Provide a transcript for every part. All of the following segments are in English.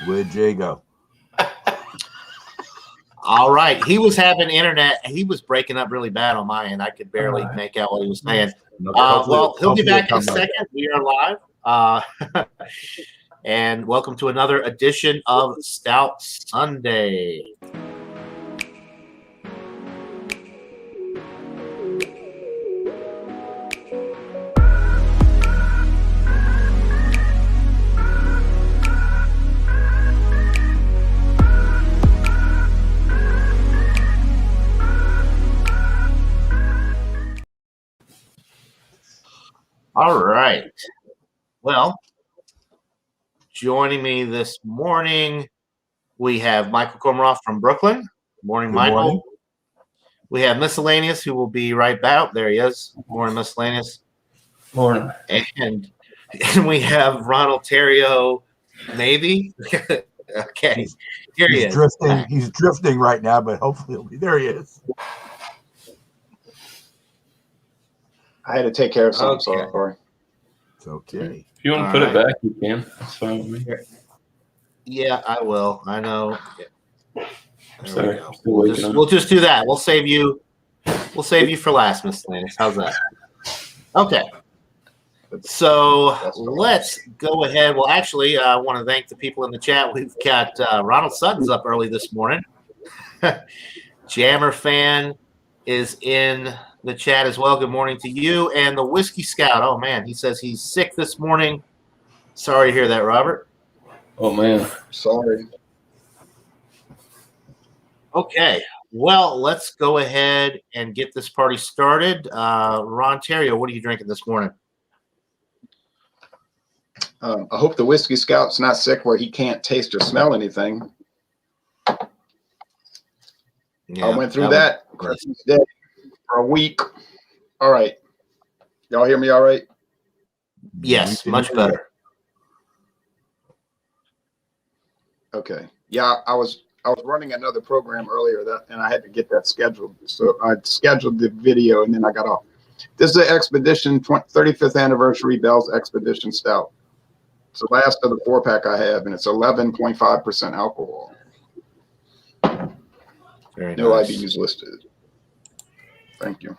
Where'd Jay go? All right. He was having internet. He was breaking up really bad on my end. I could barely make out what he was saying. Well, he'll be back in a second. We are live. And welcome to another edition of Stout Sunday. All right. Well, joining me this morning, we have Michael Komaroff from Brooklyn. Good morning, Michael. Morning. We have Miscellaneous, who will be right back. There he is. Morning, Miscellaneous. Morning. And we have Ronald Terrio, maybe. Okay. Here he is. Drifting. He's drifting right now, but hopefully he'll be there. He is. I had to take care of something, sorry. It's okay. If you want to put it back, you can. That's fine with me. Yeah, I will. I know. Sorry. We'll just do that. We'll save you for last, Miscellaneous. How's that? Okay. So let's go ahead. Well, actually, I want to thank the people in the chat. We've got Ronald Sutton's up early this morning. Jammer fan is in the chat as well. Good morning to you. And the Whiskey Scout. Oh, man. He says he's sick this morning. Sorry to hear that, Robert. Oh, man. Sorry. Okay. Well, let's go ahead and get this party started. Ron Terrio, what are you drinking this morning? I hope the Whiskey Scout's not sick where he can't taste or smell anything. Yeah, I went through that Christmas Day for a week. All right. Y'all hear me all right? Yes, much better. Okay. Yeah, I was running another program earlier and I had to get that scheduled. So I scheduled the video and then I got off. This is the Expedition 35th Anniversary Bell's Expedition Stout. It's the last of the 4-pack I have, and it's 11.5% alcohol. Very no nice. IBUs listed. Thank you.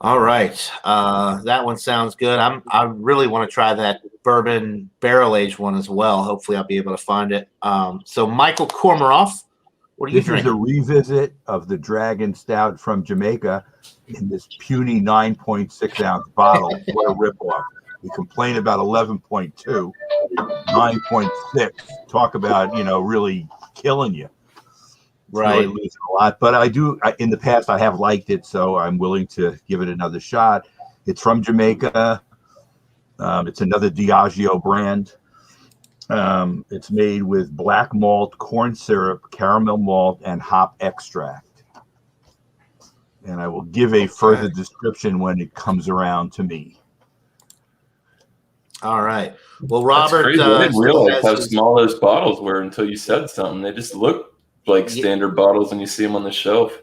All right. That one sounds good. I really want to try that bourbon barrel-aged one as well. Hopefully I'll be able to find it. So Michael Komaroff, what are you drinking? This is a revisit of the Dragon Stout from Jamaica in this puny 9.6 ounce bottle. What a ripoff. We complain about 11.2, 9.6. Talk about, really killing you. Right. Really losing a lot. But in the past, I have liked it, so I'm willing to give it another shot. It's from Jamaica. It's another Diageo brand. It's made with black malt, corn syrup, caramel malt, and hop extract. And I will give a further description when it comes around to me. All right. Well, Robert, I didn't realize how small those bottles were until you said something. They just look like standard bottles when you see them on the shelf.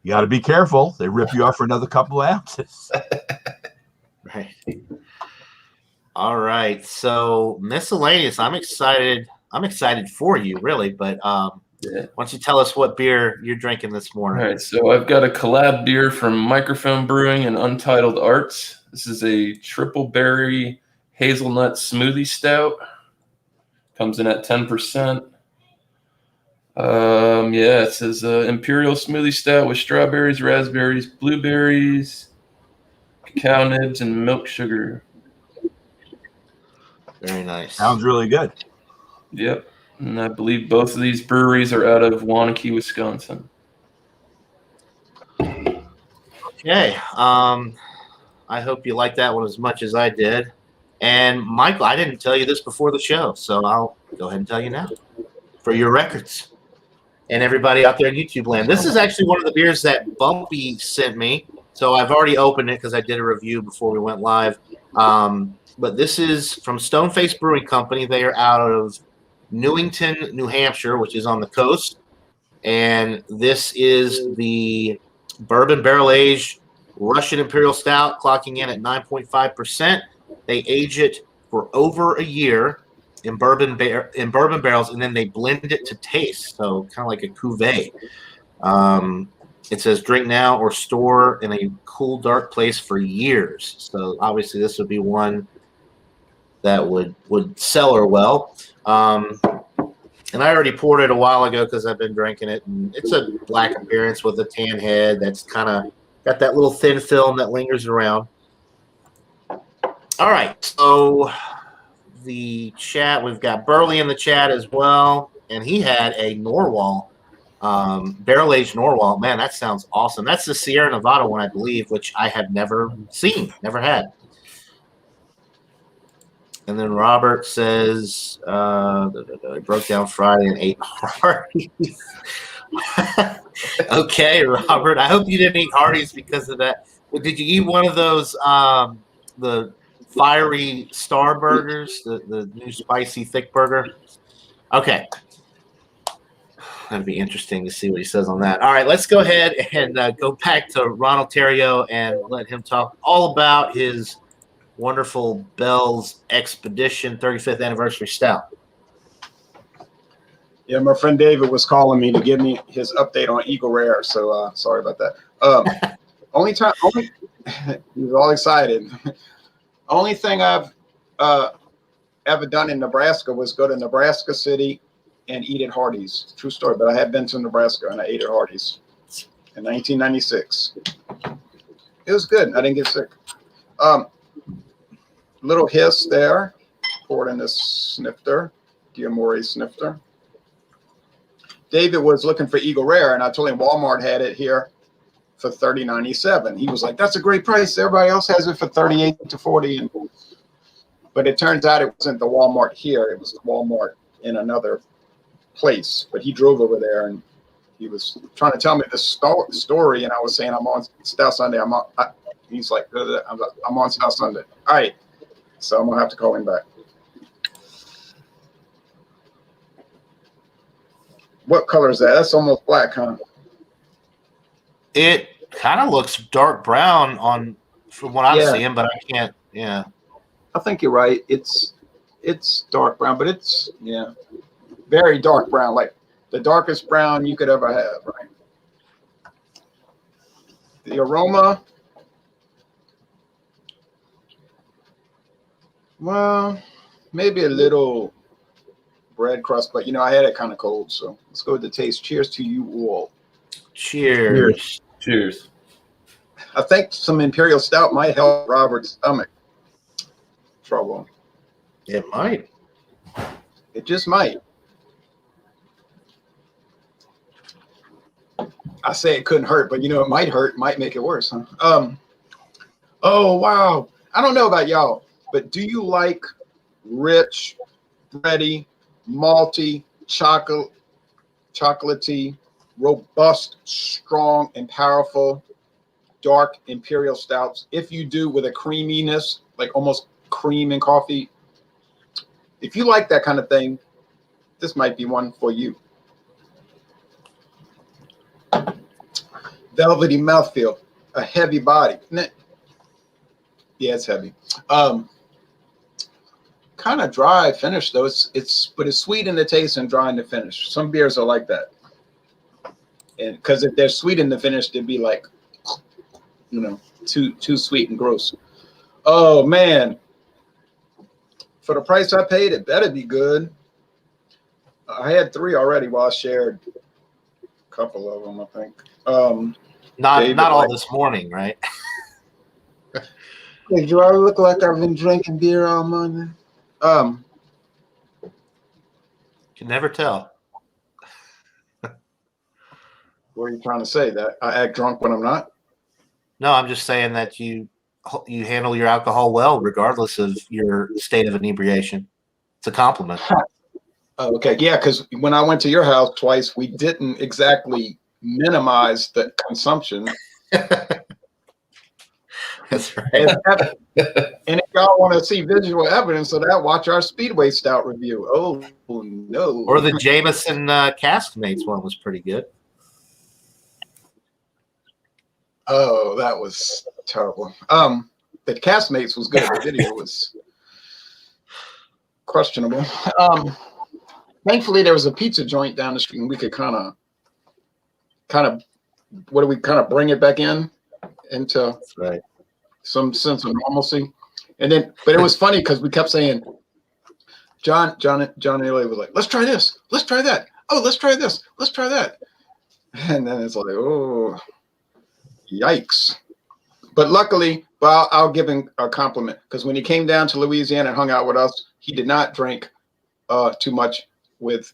You got to be careful. They rip you off for another couple of ounces. Right. All right. So Miscellaneous, I'm excited for you, really. But why don't you tell us what beer you're drinking this morning? All right. So I've got a collab beer from Microphone Brewing and Untitled Arts. This is a triple berry hazelnut smoothie stout. Comes in at 10%. It says imperial smoothie stout with strawberries, raspberries, blueberries, cacao nibs, and milk sugar. Very nice. Sounds really good. Yep. And I believe both of these breweries are out of Wanakee, Wisconsin. Okay. I hope you like that one as much as I did. And Michael, I didn't tell you this before the show, so I'll go ahead and tell you now for your records and everybody out there in YouTube land. This is actually one of the beers that Bumpy sent me. So I've already opened it because I did a review before we went live. But this is from Stoneface Brewing Company. They are out of Newington, New Hampshire, which is on the coast. And this is the bourbon barrel-aged Russian Imperial Stout, clocking in at 9.5%. They age it for over a year. in bourbon barrels, and then they blend it to taste. So kind of like a cuvee. It says drink now or store in a cool, dark place for years. So obviously this would be one that would cellar well. And I already poured it a while ago because I've been drinking it. And it's a black appearance with a tan head that's kind of got that little thin film that lingers around. All right. So the chat, we've got Burley in the chat as well. And he had a Norwal, barrel-aged Norwal. Man, that sounds awesome. That's the Sierra Nevada one, I believe, which I have never seen, never had. And then Robert says, I broke down Friday and ate Hardee's. Okay, Robert. I hope you didn't eat Hardee's because of that. Well, did you eat one of those, the fiery star burgers, the new spicy thick burger? Okay. That'd be interesting to see what he says on that. All right, let's go ahead and go back to Ronald Theriot and let him talk all about his wonderful Bell's Expedition 35th Anniversary Stout. Yeah, my friend David was calling me to give me his update on Eagle Rare, so sorry about that. He was all excited. Only thing I've ever done in Nebraska was go to Nebraska City and eat at Hardee's. True story, but I have been to Nebraska and I ate at Hardee's in 1996. It was good. I didn't get sick. Little hiss there, poured in this snifter, Diamore snifter. David was looking for Eagle Rare, and I told him Walmart had it here for $30.97. He was like, "That's a great price. Everybody else has it for $38 to $40." But it turns out it wasn't the Walmart here; it was the Walmart in another place. But he drove over there, and he was trying to tell me this story, and I was saying I'm on Stout Sunday. He's like, "I'm on Stout Sunday." All right. So I'm gonna have to call him back. What color is that? That's almost black, huh? It kind of looks dark brown from what I'm seeing, but I can't. Yeah, I think you're right. It's dark brown, but it's very dark brown, like the darkest brown you could ever have, right? The aroma. Well, maybe a little bread crust, but I had it kind of cold, so let's go with the taste. Cheers to you all. Cheers. Cheers. I think some Imperial Stout might help Robert's stomach trouble. It might. It just might. I say it couldn't hurt, but it might hurt, might make it worse, huh? Oh wow. I don't know about y'all, but do you like rich, bready, malty, chocolatey, robust, strong, and powerful dark Imperial Stouts? If you do, with a creaminess, like almost cream in coffee. If you like that kind of thing, this might be one for you. Velvety mouthfeel, a heavy body. Yeah, it's heavy. Kind of dry finish though. But it's sweet in the taste and dry in the finish. Some beers are like that. And because if they're sweet in the finish, they'd be like, too sweet and gross. Oh man. For the price I paid, it better be good. I had 3 already while I shared a couple of them, I think. Not all this morning, right? Hey, do I look like I've been drinking beer all morning? Can never tell. What are you trying to say? That I act drunk when I'm not? No, I'm just saying that you handle your alcohol well, regardless of your state of inebriation. It's a compliment. Oh, okay, yeah, because when I went to your house twice, we didn't exactly minimize the consumption. That's right. And if y'all want to see visual evidence of that, watch our Speedway Stout review. Oh no! Or the Jameson Caskmates one was pretty good. Oh, that was terrible. The Castmates was good. The video was questionable. Thankfully, there was a pizza joint down the street, and we could kind of, bring it back into That's right. some sense of normalcy. And then, but it was funny because we kept saying, John and Elliot was like, let's try this, let's try that. Oh, let's try this, let's try that. And then it's like, oh, yikes. But luckily, I'll give him a compliment, because when he came down to Louisiana and hung out with us, he did not drink too much with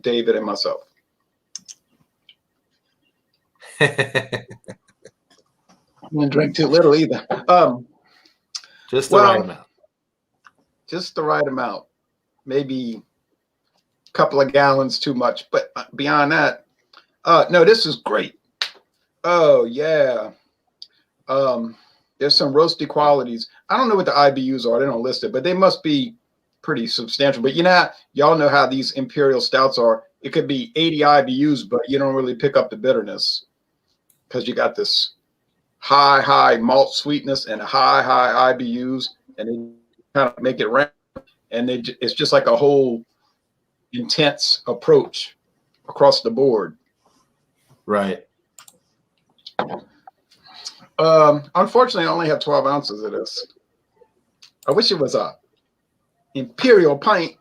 David and myself. I didn't drink too little either. Just the right amount. Just the right amount. Maybe a couple of gallons too much, but beyond that, no, this is great. Oh yeah. There's some roasty qualities. I don't know what the IBUs are. They don't list it, but they must be pretty substantial. But y'all know how these imperial stouts are. It could be 80 IBUs, but you don't really pick up the bitterness because you got this high malt sweetness and high IBUs, and they kind of make it round. And it's just like a whole intense approach across the board. Right. Unfortunately, I only have 12 ounces of this. I wish it was a imperial pint,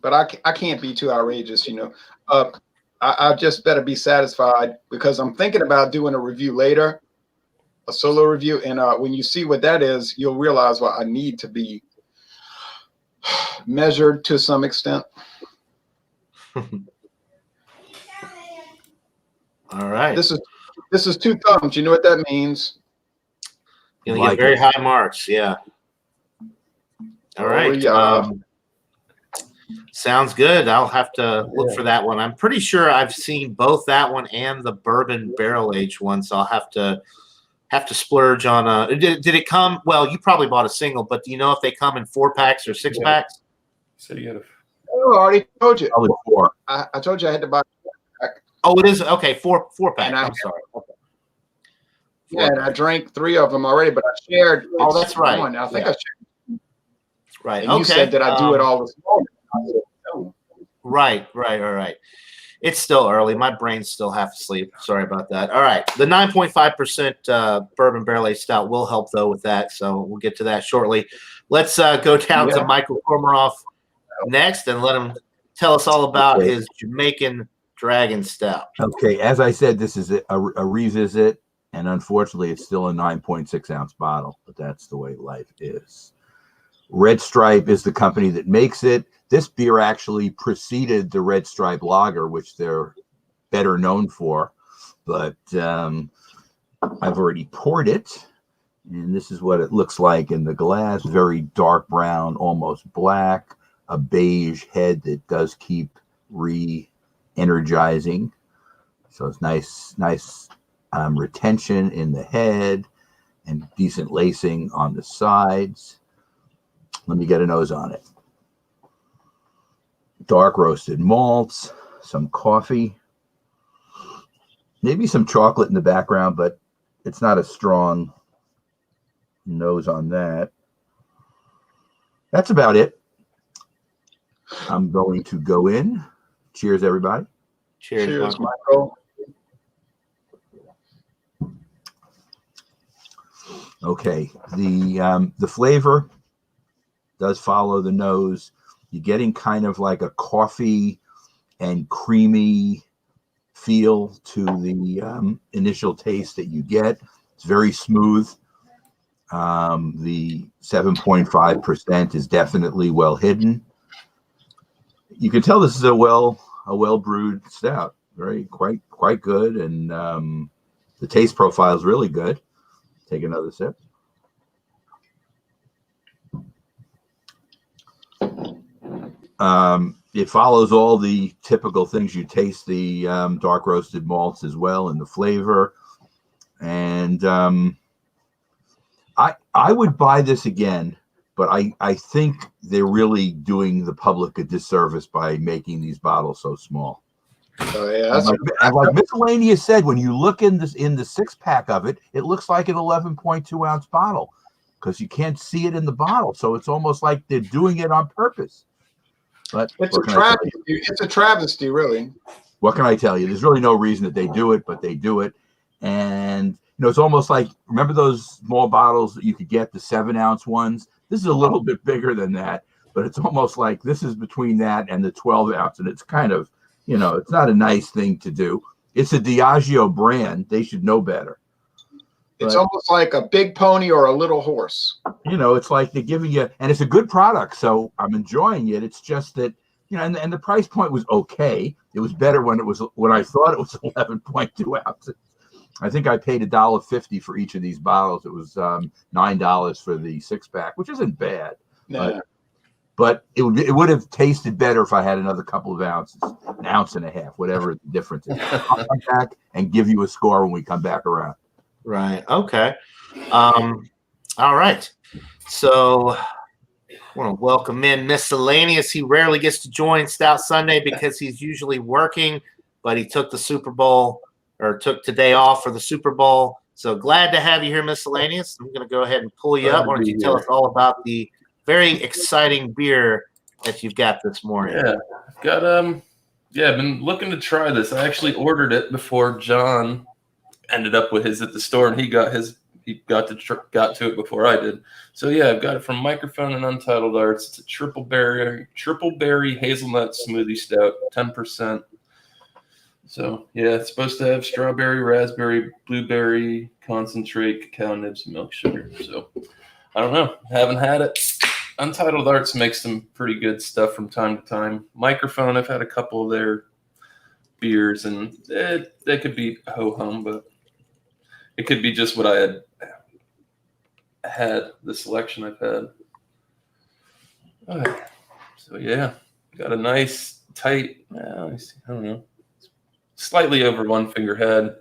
but I can't be too outrageous, I just better be satisfied, because I'm thinking about doing a review later, a solo review, and when you see what that is, you'll realize why I need to be measured to some extent. All right. This is 2 thumbs. You know what that means? Gonna get very high marks. Yeah. All right. Sounds good. I'll have to look for that one. I'm pretty sure I've seen both that one and the bourbon barrel aged one, so I'll have to splurge on did it come? Well, you probably bought a single, but do you know if they come in 4-packs or 6-packs? So you got Oh, I already told you. Probably 4. I told you I had to buy. Oh, it is okay. 4-pack. I'm sorry. Okay. Yeah, and I drank 3 of them already, but I shared. Oh, that's right. One. I think I shared. Right. And you said that I do it all this morning. I said, no. Right. It's still early. My brain's still half asleep. Sorry about that. All right. The 9.5% bourbon barrel aged stout will help, though, with that. So we'll get to that shortly. Let's go down to Michael Kormaroff next and let him tell us all about his Jamaican Dragon Stout. Okay. As I said, this is a revisit, and unfortunately, it's still a 9.6 ounce bottle, but that's the way life is. Red Stripe is the company that makes it. This beer actually preceded the Red Stripe Lager, which they're better known for. But I've already poured it, and this is what it looks like in the glass. Very dark brown, almost black, a beige head that does keep re-energizing. So it's nice retention in the head and decent lacing on the sides. Let me get a nose on it. Dark roasted malts, some coffee, maybe some chocolate in the background, but it's not a strong nose on that. That's about it. I'm going to go in. Cheers, everybody. Cheers, Michael. Okay, the flavor does follow the nose. You're getting kind of like a coffee and creamy feel to the initial taste that you get. It's very smooth. The 7.5% is definitely well hidden. You can tell this is a well brewed stout. Quite good, and the taste profile is really good. Take another sip. It follows all the typical things. You taste the dark roasted malts as well in the flavor, and I would buy this again, but I think they're really doing the public a disservice by making these bottles so small. Oh yeah, like Miscellaneous said, when you look in the 6-pack of it, it looks like an 11.2 ounce bottle because you can't see it in the bottle. So it's almost like they're doing it on purpose. But It's a travesty. It's a travesty, really. What can I tell you? There's really no reason that they do it, but they do it. And, it's almost like, remember those small bottles that you could get, the 7-ounce ones? This is a little bit bigger than that, but it's almost like this is between that and the 12-ounce. And it's kind of, it's not a nice thing to do. It's a Diageo brand. They should know better. It's almost like a big pony or a little horse. It's like they're giving you, and it's a good product, so I'm enjoying it. It's just that, and the price point was okay. It was better when I thought it was 11.2 ounces. I think I paid $1.50 for each of these bottles. It was $9 for the 6-pack, which isn't bad. No. But it would have tasted better if I had another couple of ounces, an ounce and a half, whatever the difference is. I'll come back and give you a score when we come back around. Right. Okay. All right. So I want to welcome in Miscellaneous. He rarely gets to join Stout Sunday because he's usually working, but he took the Super Bowl or took today off for the Super Bowl. So glad to have you here, Miscellaneous. I'm going to go ahead and pull you up. Why don't you tell us all about the very exciting beer that you've got this morning? Yeah, I've got I've been looking to try this. I actually ordered it before John ended up with his at the store, and he got to it before I did. So yeah, I've got it from Microphone and Untitled Arts. It's a triple berry hazelnut smoothie stout, 10%. So yeah, it's supposed to have strawberry, raspberry, blueberry concentrate, cacao nibs, and milk sugar. So I don't know, haven't had it. Untitled Arts makes some pretty good stuff from time to time. Microphone, I've had a couple of their beers, and they could be ho-hum, but it could be just what I had the selection I've had. All right. So yeah, got a nice tight, let me see, I don't know, slightly over 1 finger head.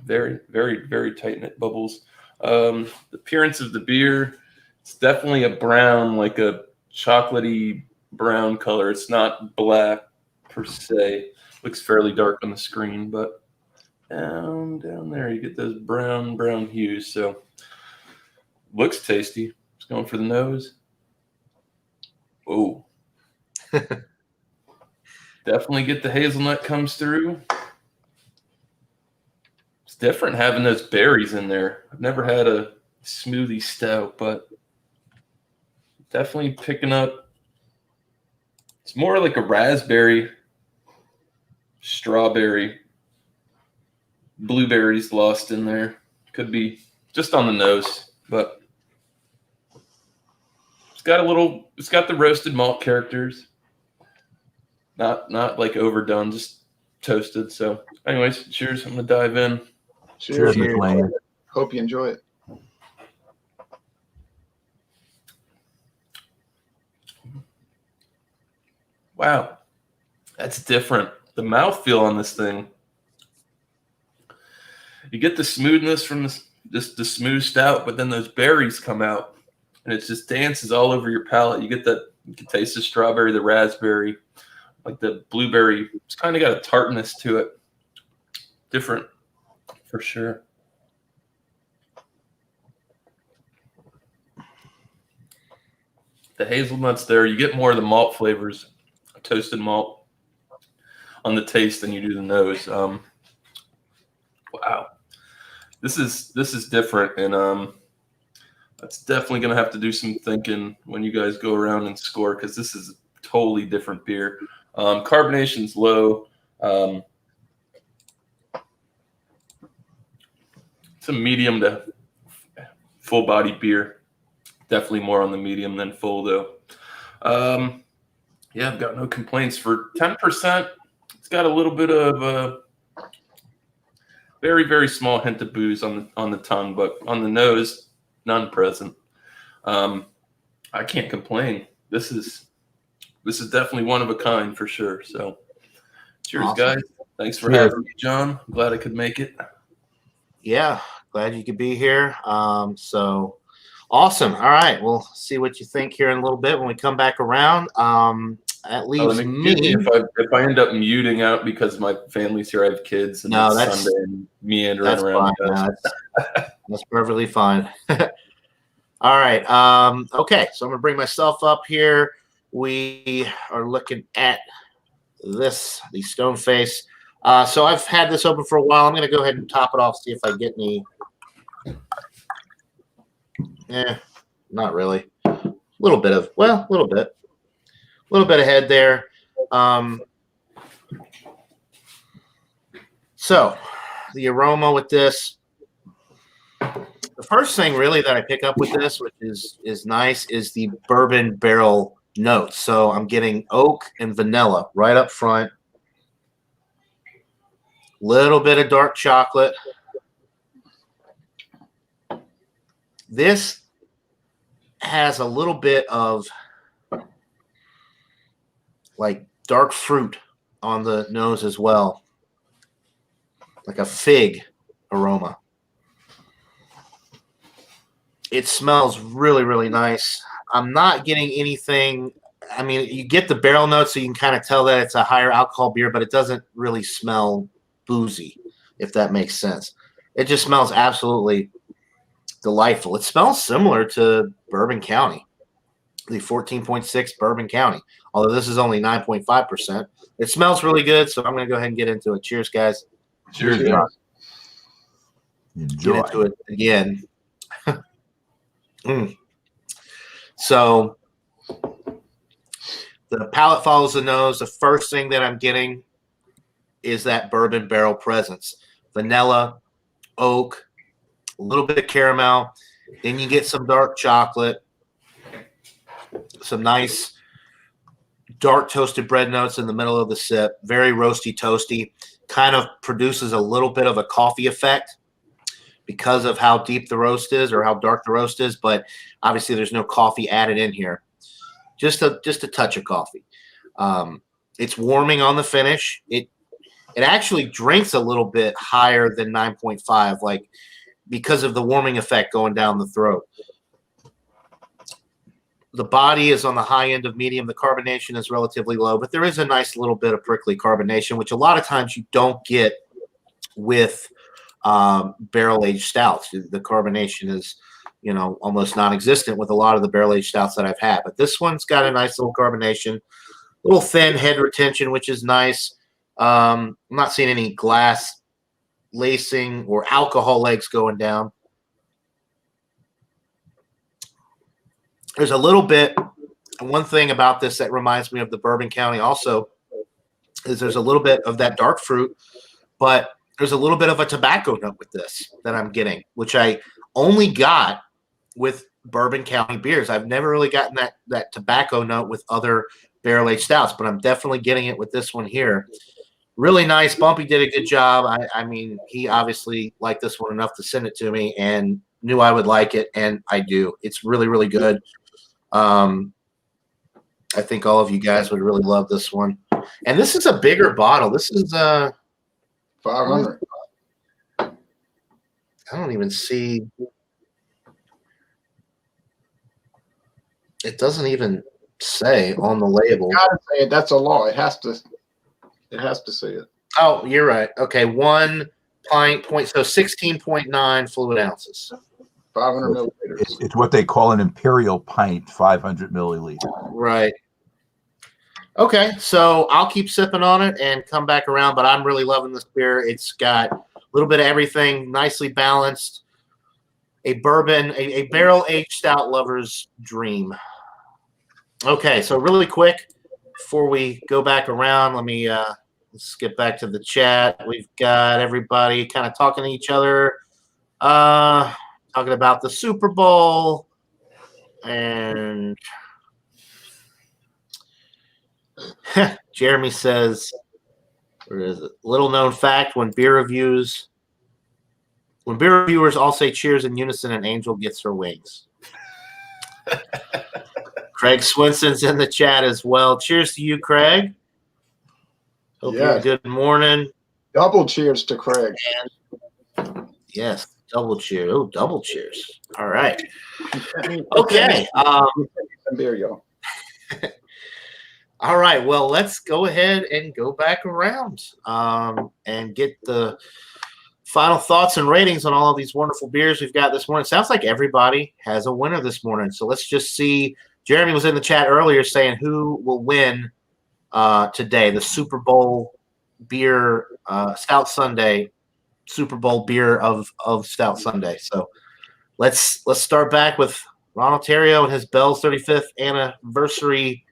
Very, very, very tight knit bubbles. The appearance of the beer, it's definitely a brown, like a chocolatey brown color. It's not black per se. Looks fairly dark on the screen, but down there you get those brown hues. So looks tasty. It's going for the nose. Oh, definitely get the hazelnut comes through. It's different having those berries in there. I've never had a smoothie stout, but definitely picking up. It's more like a raspberry, strawberry, blueberries lost in there. Could be just on the nose, but it's got the roasted malt characters. Not like overdone, just toasted. So anyways, cheers. I'm gonna dive in. Cheers, McLean. Hope you enjoy it. Wow, that's different. The mouthfeel on this thing. You get the smoothness from the smooth stout, but then those berries come out, and it just dances all over your palate. You can taste the strawberry, the raspberry, like the blueberry. It's kind of got a tartness to it. Different, for sure. The hazelnuts there, you get more of the malt flavors, toasted malt on the taste than you do the nose. Wow, this is different, and that's definitely gonna have to do some thinking when you guys go around and score, because this is a totally different beer. Carbonation's low. It's a medium to full body beer. Definitely more on the medium than full, though. Yeah, I've got no complaints for 10%. It's got a little bit of a very, very small hint of booze on the tongue, but on the nose, none present. I can't complain. This is definitely one of a kind for sure. So, cheers, awesome, guys. Thanks for having me, John. I'm glad I could make it. Yeah, glad you could be here. So awesome. All right, we'll see what you think here in a little bit when we come back around. That leaves me. If I end up muting out because my family's here, I have kids, and no, it's Sunday and meandering around. That's perfectly fine. All right. Okay, so I'm gonna bring myself up here. we are looking at the Stone Face. So I've had this open for a while. I'm going to go ahead and top it off, see if I get any. Not really. A little bit of head there. So the aroma with this, the first thing really that I pick up with this, which is nice, is the bourbon barrel notes. So I'm getting oak and vanilla right up front. Little bit of dark chocolate. This has a little bit of like dark fruit on the nose as well, like a fig aroma. It smells really, really nice. I'm not getting anything. I mean, you get the barrel notes, so you can kind of tell that it's a higher alcohol beer, but it doesn't really smell boozy, if that makes sense. It just smells absolutely delightful. It smells similar to Bourbon County, the 14.6 Bourbon County, although this is only 9.5%. It smells really good, so I'm going to go ahead and get into it. Cheers, guys. Cheers. Enjoy. Get into it again. So the palate follows the nose. The first thing that I'm getting is that bourbon barrel presence. Vanilla, oak, a little bit of caramel. Then you get some dark chocolate, some nice dark toasted bread notes in the middle of the sip. Very roasty, toasty. Kind of produces a little bit of a coffee effect because of how deep the roast is or how dark the roast is, but obviously there's no coffee added in here. Just a touch of coffee. It's warming on the finish. It actually drinks a little bit higher than 9.5, like because of the warming effect going down the throat. The body is on the high end of medium. The carbonation is relatively low, but there is a nice little bit of prickly carbonation, which a lot of times you don't get with barrel-aged stouts. The carbonation is, almost non-existent with a lot of the barrel-aged stouts that I've had. But this one's got a nice little carbonation, a little thin head retention, which is nice. I'm not seeing any glass lacing or alcohol legs going down. There's a little bit, one thing about this that reminds me of the Bourbon County also is there's a little bit of that dark fruit, but there's a little bit of a tobacco note with this that I'm getting, which I only got with Bourbon County beers. I've never really gotten that tobacco note with other barrel-aged stouts, but I'm definitely getting it with this one here. Really nice. Bumpy did a good job. I mean, he obviously liked this one enough to send it to me and knew I would like it, and I do. It's really, really good. I think all of you guys would really love this one. And this is a bigger bottle. This is 500. I don't even see. It doesn't even say on the label. You gotta say it. That's a law. It has to say it. Oh, you're right. Okay, 1 pint point, so 16.9 fluid ounces. 500 milliliters. It's what they call an imperial pint, 500 milliliters. Right. Okay, so I'll keep sipping on it and come back around, but I'm really loving this beer. It's got a little bit of everything, nicely balanced. A bourbon, a barrel-aged stout lover's dream. Okay, so really quick, before we go back around, let's get back to the chat. We've got everybody kind of talking to each other, talking about the Super Bowl, and Jeremy says, where is it? Little known fact, when beer reviewers all say cheers in unison, an angel gets her wings. Craig Swinson's in the chat as well. Cheers to you, Craig. Hope you have a good morning. Double cheers to Craig. And yes, double cheers. Oh, double cheers. All right. Okay. Beer, y'all. All right. Well, let's go ahead and go back around and get the final thoughts and ratings on all of these wonderful beers we've got this morning. Sounds like everybody has a winner this morning. So let's just see Jeremy was in the chat earlier saying who will win today, the Super Bowl beer, Stout Sunday, Super Bowl beer of Stout Sunday. So let's start back with Ron Ontario and his Bell's 35th anniversary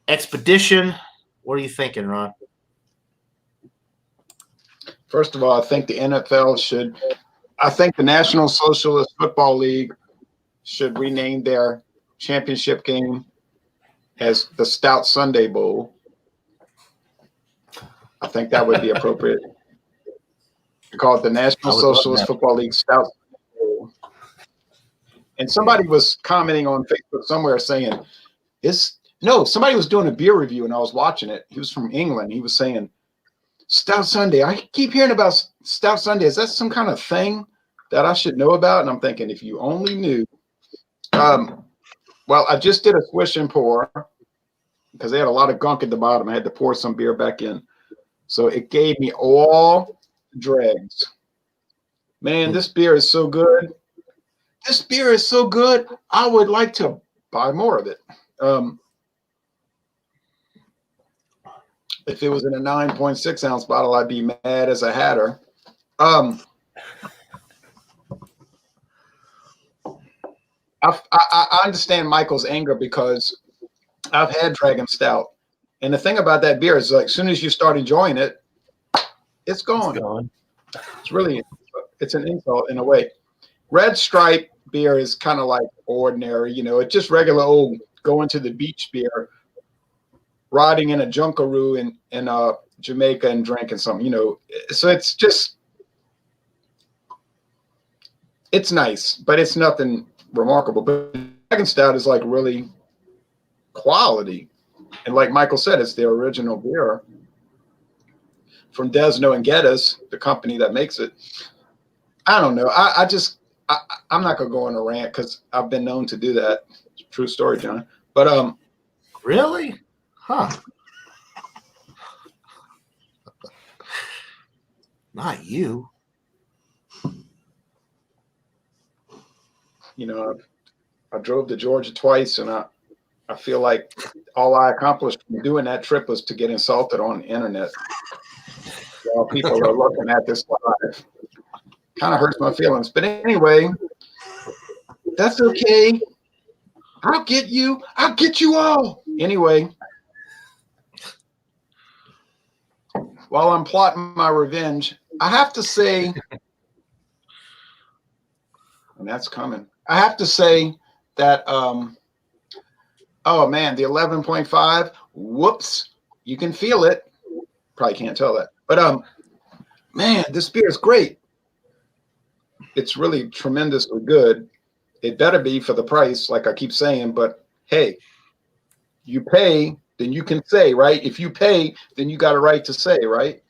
expedition. What are you thinking, Ron? First of all, I think the NFL should. I think the National Socialist Football League should rename their championship game as the Stout Sunday Bowl. I think that would be appropriate. Call it the National Socialist Football League Stout Sunday Bowl. And somebody was commenting on Facebook somewhere saying, somebody was doing a beer review and I was watching it. He was from England. He was saying, Stout Sunday. I keep hearing about Stout Sunday. Is that some kind of thing that I should know about? And I'm thinking, if you only knew. Well, I just did a swish and pour because they had a lot of gunk at the bottom. I had to pour some beer back in. So it gave me all dregs. Man, this beer is so good. This beer is so good. I would like to buy more of it. If it was in a 9.6 ounce bottle, I'd be mad as a hatter. I understand Michael's anger because I've had Dragon Stout. And the thing about that beer is, like, as soon as you start enjoying it, it's gone. It's really, it's an insult in a way. Red Stripe beer is kind of like ordinary, it's just regular old going to the beach beer, riding in a Junkaroo in Jamaica and drinking something, So it's just, it's nice, but it's nothing remarkable. But Dragon Stout is like really quality. And like Michael said, it's the original beer from Desno and Geddes, the company that makes it. I don't know. I'm not going to go on a rant because I've been known to do that. True story, John. But really? Huh. Not you. I drove to Georgia twice, and I feel like all I accomplished from doing that trip was to get insulted on the internet. While people are looking at this live. Kind of hurts my feelings. But anyway, that's okay. I'll get you. I'll get you all. Anyway, while I'm plotting my revenge, I have to say, and that's coming, I have to say that, oh man, the 11.5, whoops, you can feel it. Probably can't tell that. But, man, this beer is great. It's really tremendously good. It better be for the price, like I keep saying, but hey, you pay, then you can say, right? If you pay, then you got a right to say, right?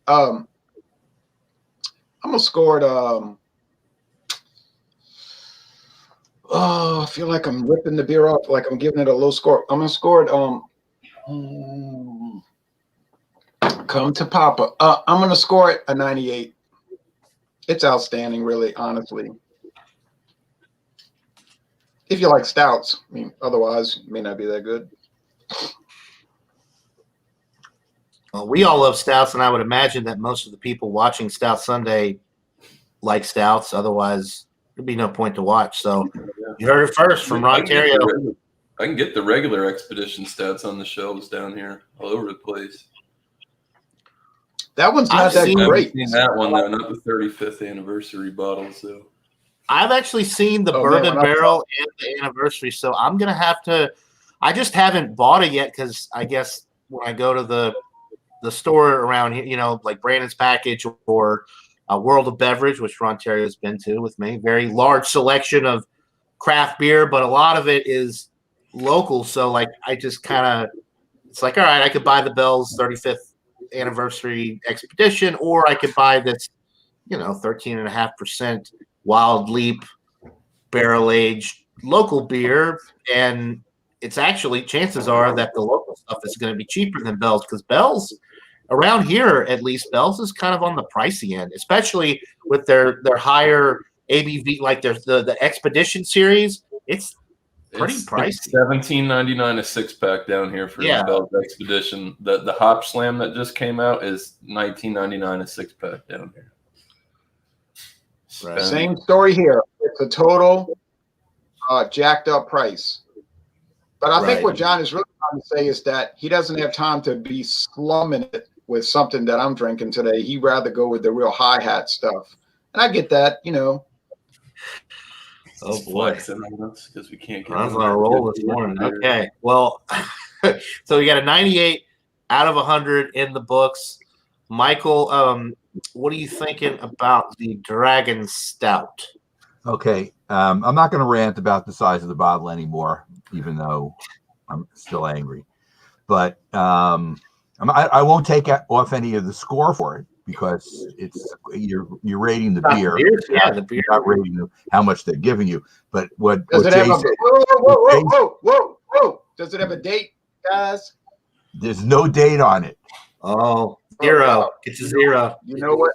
I'm gonna score it. I feel like I'm ripping the beer off, like I'm giving it a low score. I'm gonna score it. Come to Papa. I'm gonna score it a 98. It's outstanding, really, honestly. If you like stouts, I mean, otherwise, it may not be that good. Well, we all love stouts, and I would imagine that most of the people watching Stout Sunday like stouts. Otherwise, there'd be no point to watch. So you heard it first from Ron Ontario. I can get the regular Expedition stouts on the shelves down here all over the place. That one's not that great. I've seen that one, though, not the 35th anniversary bottle. So I've actually seen the Bourbon Barrel and the anniversary, so I'm going to have to – I just haven't bought it yet because I guess when I go to the store around here, like Brandon's Package or World of Beverage, which Ron Ontario has been to with me, very large selection of craft beer, but a lot of it is local. So, like, I just kind of – it's like, all right, I could buy the Bell's 35th anniversary Expedition, or I could buy this, 13.5% Wild Leap barrel-aged local beer, and it's actually, chances are that the local stuff is going to be cheaper than Bell's, because Bell's, around here at least, Bell's is kind of on the pricey end, especially with their higher ABV, like there's the Expedition series. It's pretty It's pricey. $17.99 a 6-pack down here for the Bell's Expedition. The Hop Slam that just came out is $19.99 a 6-pack down here. Right. Same story here. It's a total jacked up price. But I think what John is really trying to say is that he doesn't have time to be slumming it with something that I'm drinking today. He'd rather go with the real hi-hat stuff. And I get that, you know. Oh boy, because we can't get I'm on a roll this morning. Okay, well, so we got a 98 out of 100 in the books. Michael, what are you thinking about the Dragon Stout? Okay, I'm not going to rant about the size of the bottle anymore, even though I'm still angry. But I won't take off any of the score for it because it's you're rating the beer. The beer. Not rating how much they're giving you. But what does it Jay have said, whoa. Does it have a date, guys? There's no date on it. Oh, 0. It's a 0. You know what?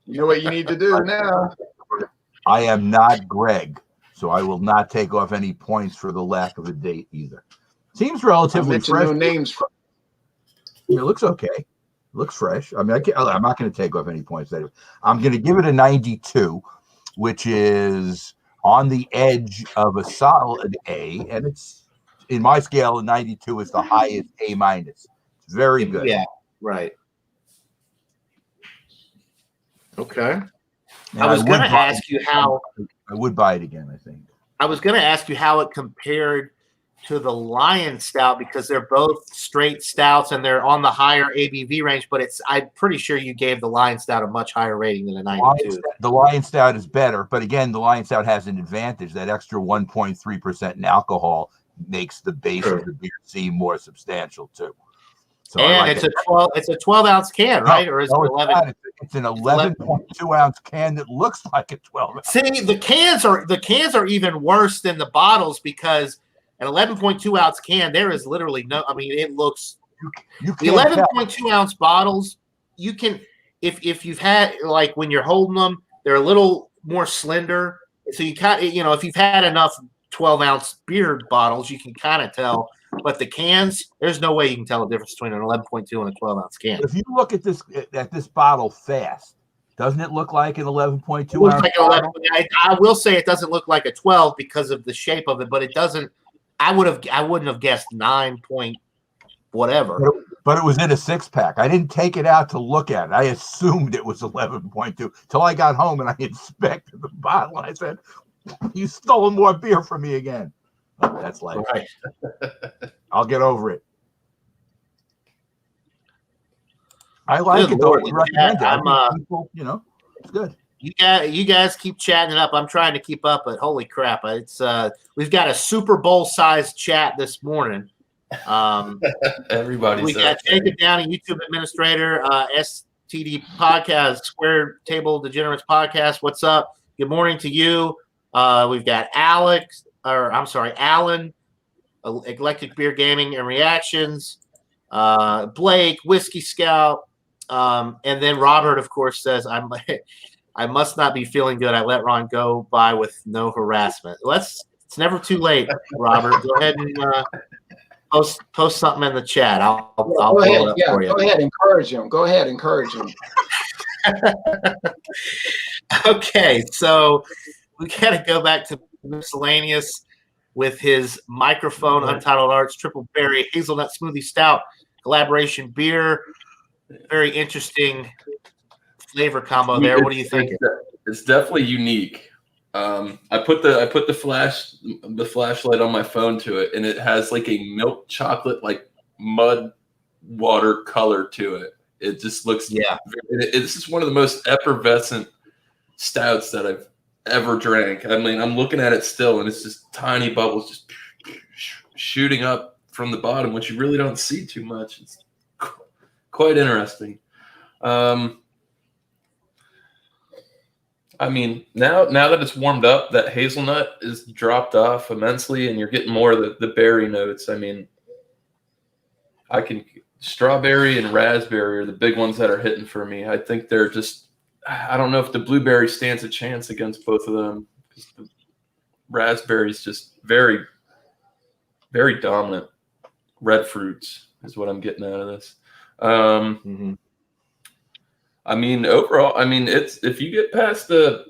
You know what you need to do now. I am not Greg, so I will not take off any points for the lack of a date either. Seems relatively fresh. No names. It looks okay. It looks fresh. I mean, I'm not going to take off any points. I'm going to give it a 92, which is on the edge of a solid A, and it's in my scale. A 92 is the highest A minus. It's very good. Yeah, right. Okay. And I was going to ask you how. I would buy it again, I think. I was going to ask you how it compared to the Lion Stout because they're both straight stouts and they're on the higher ABV range, but I'm pretty sure you gave the Lion Stout a much higher rating than a 92. The Lion Stout is better, but again, the Lion Stout has an advantage. That extra 1.3% in alcohol makes the base of the beer seem more substantial too. So and it's a 12 ounce can, right? Or is it 11? It's an 11.2 ounce can that looks like a 12 ounce. See, the cans are even worse than the bottles because an 11.2 ounce can, there is literally no. I mean, it looks. The 11.2 ounce bottles, you can, if you've had like when you're holding them, they're a little more slender. So you if you've had enough 12 ounce beer bottles, you can kind of tell. But the cans, there's no way you can tell the difference between an 11.2 and a 12 ounce can. If you look at this bottle fast, doesn't it look like an 11.2 ounce? Like 11, I will say it doesn't look like a 12 because of the shape of it, but it doesn't. I wouldn't have guessed 9 point whatever. But it was in a 6-pack. I didn't take it out to look at it. I assumed it was 11.2 till I got home and I inspected the bottle and I said, "You stole more beer from me again." Oh, that's life. Right. I'll get over it. I like it though. Recommend it. People, it's good. You guys keep chatting it up. I'm trying to keep up, but holy crap! It's we've got a Super Bowl sized chat this morning. Everybody. We got Jacob Downey, YouTube administrator, STD podcast, Square Table Degenerates podcast. What's up? Good morning to you. We've got Alan, Eclectic Beer Gaming and Reactions, Blake, Whiskey Scout, and then Robert, of course, says, I must not be feeling good. I let Ron go by with no harassment. It's never too late, Robert. Go ahead and post something in the chat. I'll go ahead. It up for you. Go ahead, encourage him. Go ahead, encourage him. Okay, so we got to go back to Miscellaneous with his microphone, Untitled Arts, Triple Berry, Hazelnut Smoothie Stout, collaboration beer. Very interesting flavor combo there. What do you think? It's definitely unique. I put the flashlight on my phone to it, and it has like a milk chocolate, like mud water color to it. It just looks This is one of the most effervescent stouts that I've ever drank. I mean, I'm looking at it still, and it's just tiny bubbles just shooting up from the bottom, which you really don't see too much. It's quite interesting. I mean, now that it's warmed up, that hazelnut is dropped off immensely, and you're getting more of the berry notes. I mean, strawberry and raspberry are the big ones that are hitting for me. I think they're just, I don't know if the blueberry stands a chance against both of them. The raspberry is just very very dominant. Red fruits is what I'm getting out of this. I mean, overall, I mean, it's if you get past the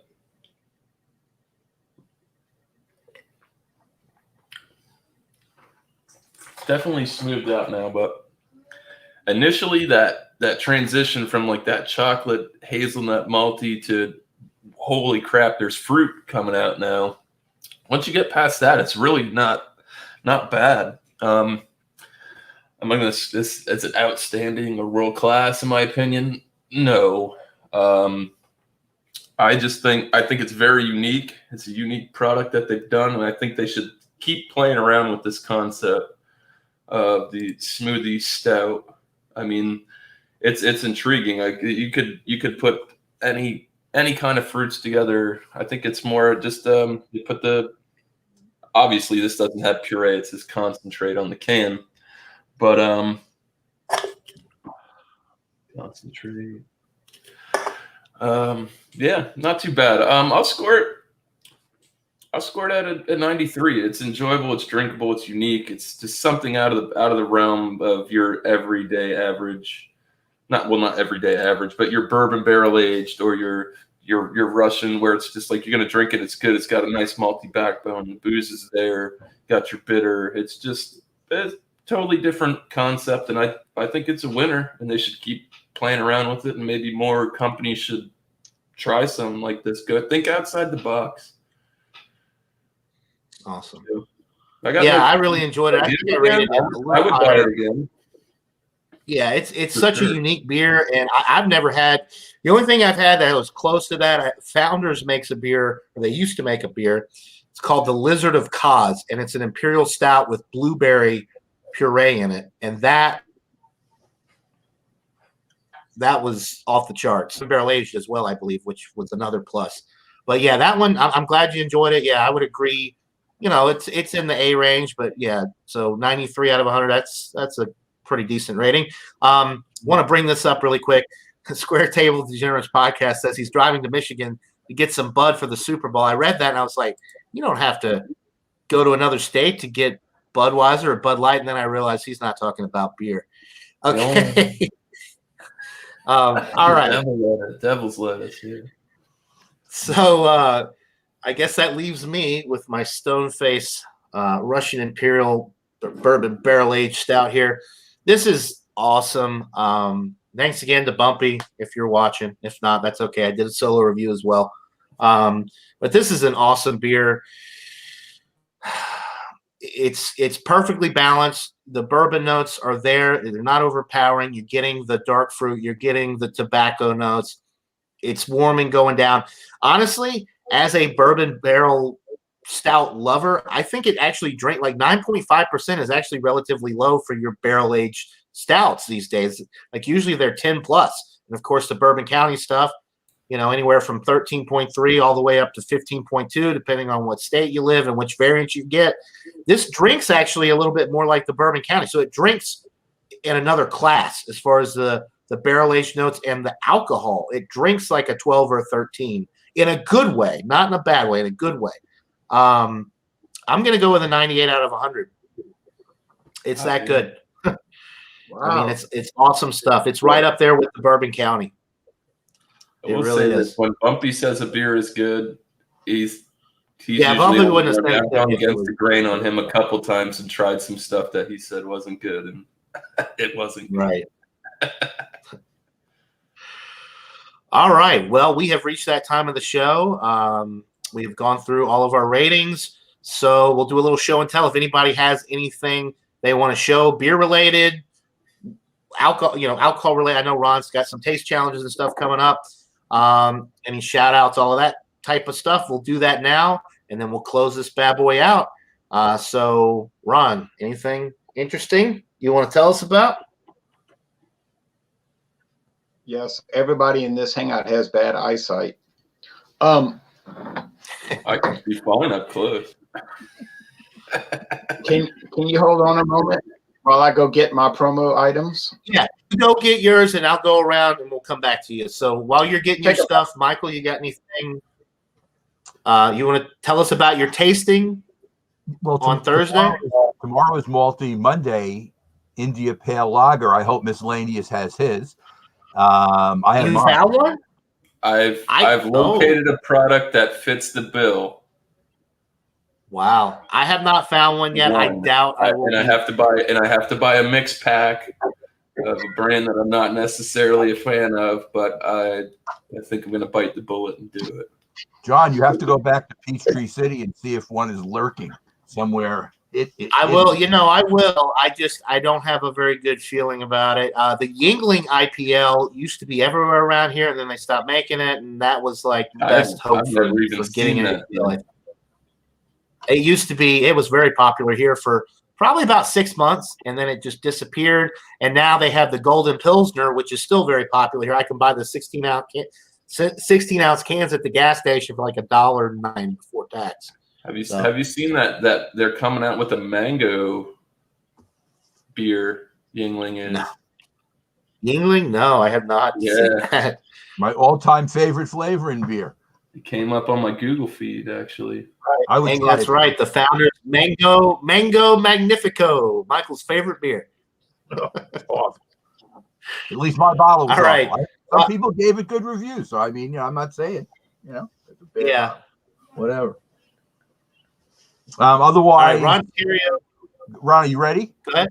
definitely smoothed out now, but initially that transition from like that chocolate hazelnut malty to holy crap, there's fruit coming out now. Once you get past that, it's really not bad. Am I gonna this is it outstanding or world class in my opinion? No. I think it's very unique. It's a unique product that they've done, and I think they should keep playing around with this concept of the Smoothie Stout. I mean, it's intriguing. Like you could put any kind of fruits together. I think it's more just you put obviously this doesn't have puree, it's just concentrate on the can. But concentrate. Yeah, not too bad. I'll score it at a 93. It's enjoyable, it's drinkable, it's unique. It's just something out of the realm of your everyday average. Not everyday average, but your bourbon barrel aged or your Russian, where it's just like you're gonna drink it, it's good. It's got a nice malty backbone. The booze is there. Got your bitter. It's a totally different concept, and I think it's a winner. And they should keep playing around with it, and maybe more companies should try something like this. Go think outside the box. Awesome. I really enjoyed it. I think I rated it a little I would buy higher. it again. Yeah, it's such a unique beer, and I've never had. The only thing I've had that was close to that, Founders makes a beer, or they used to make a beer. It's called the Lizard of Cos, and it's an imperial stout with blueberry puree in it, and that was off the charts. Barrel aged as well, I believe, which was another plus. But yeah, that one, I'm glad you enjoyed it. Yeah, I would agree. You know, it's in the A range, but yeah, so 93 out of 100. That's a pretty decent rating. Want to bring this up really quick. Square Table Degenerates podcast says he's driving to Michigan to get some Bud for the Super Bowl. I read that and I was like, you don't have to go to another state to get Budweiser or Bud Light. And then I realized he's not talking about beer. Okay. All right. Devil's lettuce here. So I guess that leaves me with my Stone Face Russian Imperial Bourbon Barrel Aged Stout here. This is awesome. Thanks again to Bumpy if you're watching. If not, that's okay. I did a solo review as well. But this is an awesome beer. It's perfectly balanced. The bourbon notes are there. They're not overpowering. You're getting the dark fruit. You're getting the tobacco notes. It's warming going down. Honestly, as a bourbon barrel stout lover, I think it actually drink like 9.5% is actually relatively low for your barrel aged stouts these days. Like usually they're 10 plus. And of course the Bourbon County stuff, you know, anywhere from 13.3 all the way up to 15.2, depending on what state you live and which variant you get. This drinks actually a little bit more like the Bourbon County. So it drinks in another class as far as the barrel aged notes and the alcohol. It drinks like a 12 or a 13 in a good way, not in a bad way, in a good way. I'm going to go with a 98 out of 100. It's that good. Wow. I mean, it's awesome stuff. It's right up there with the Bourbon County. It really is. When Bumpy says a beer is good, he's Bumpy wouldn't have said gone against the grain on him a couple times and tried some stuff that he said wasn't good, and it wasn't good. Right. All right. Well, we have reached that time of the show. We have gone through all of our ratings, so we'll do a little show and tell. If anybody has anything they want to show, beer related, alcohol related. I know Ron's got some taste challenges and stuff coming up. Any shout outs, all of that type of stuff. We'll do that now, and then we'll close this bad boy out. So Ron, anything interesting you want to tell us about? Yes, everybody in this hangout has bad eyesight. I can be fine up close. Can you hold on a moment while I go get my promo items? Yeah, you go get yours, and I'll go around, and we'll come back to you. So while you're getting your stuff, Michael, you got anything you want to tell us about your tasting? Well, On Thursday? Tomorrow is Malty. Monday, India Pale Lager. I hope Miscellaneous has his. I have You mine. found one? I've located a product that fits the bill. Wow, I have not found one yet. I doubt I will. And I have to buy a mix pack of a brand that I'm not necessarily a fan of, but I think I'm going to bite the bullet and do it. John, you have to go back to Peachtree City and see if one is lurking somewhere. I will. You know, I will. I don't have a very good feeling about it. The Yingling IPL used to be everywhere around here, and then they stopped making it, and that was like the best hope for getting it. It used to be. It was very popular here for probably about 6 months, and then it just disappeared. And now they have the Golden Pilsner, which is still very popular here. I can buy the 16-ounce cans at the gas station for like $1.09 before tax. Have you seen that they're coming out with a mango beer? Yingling is. No. Yingling? No, I have not seen that. My all-time favorite flavor in beer. It came up on my Google feed actually. That's right. The founder, Mango Magnifico, Michael's favorite beer. Awesome. At least my bottle was all right. Some people gave it good reviews, so I mean, I'm not saying, yeah, whatever. Otherwise, all right, Ron, are you ready? Go ahead.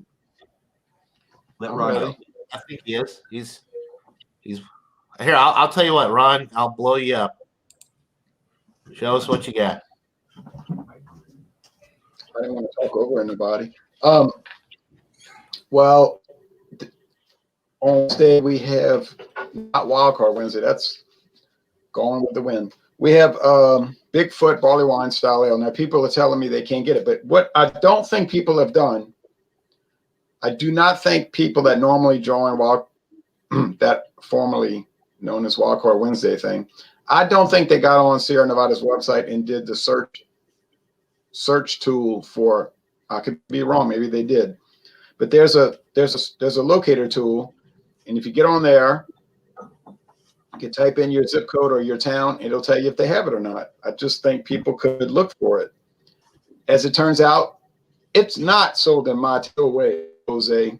Let Ron know. I think he is. He's here. I'll tell you what, Ron. I'll blow you up. Show us what you got. I didn't want to talk over anybody. Well, on Wednesday we have not Wildcard Wednesday. That's going with the wind. We have Bigfoot barley wine style ale. Now people are telling me they can't get it, but what I don't think people have done, I do not think people that normally join that formerly known as Wildcard Wednesday thing, I don't think they got on Sierra Nevada's website and did the search tool for. I could be wrong, maybe they did, but there's a locator tool, and if you get on there, you can type in your zip code or your town, and it'll tell you if they have it or not. I just think people could look for it. As it turns out, it's not sold in my way, Jose.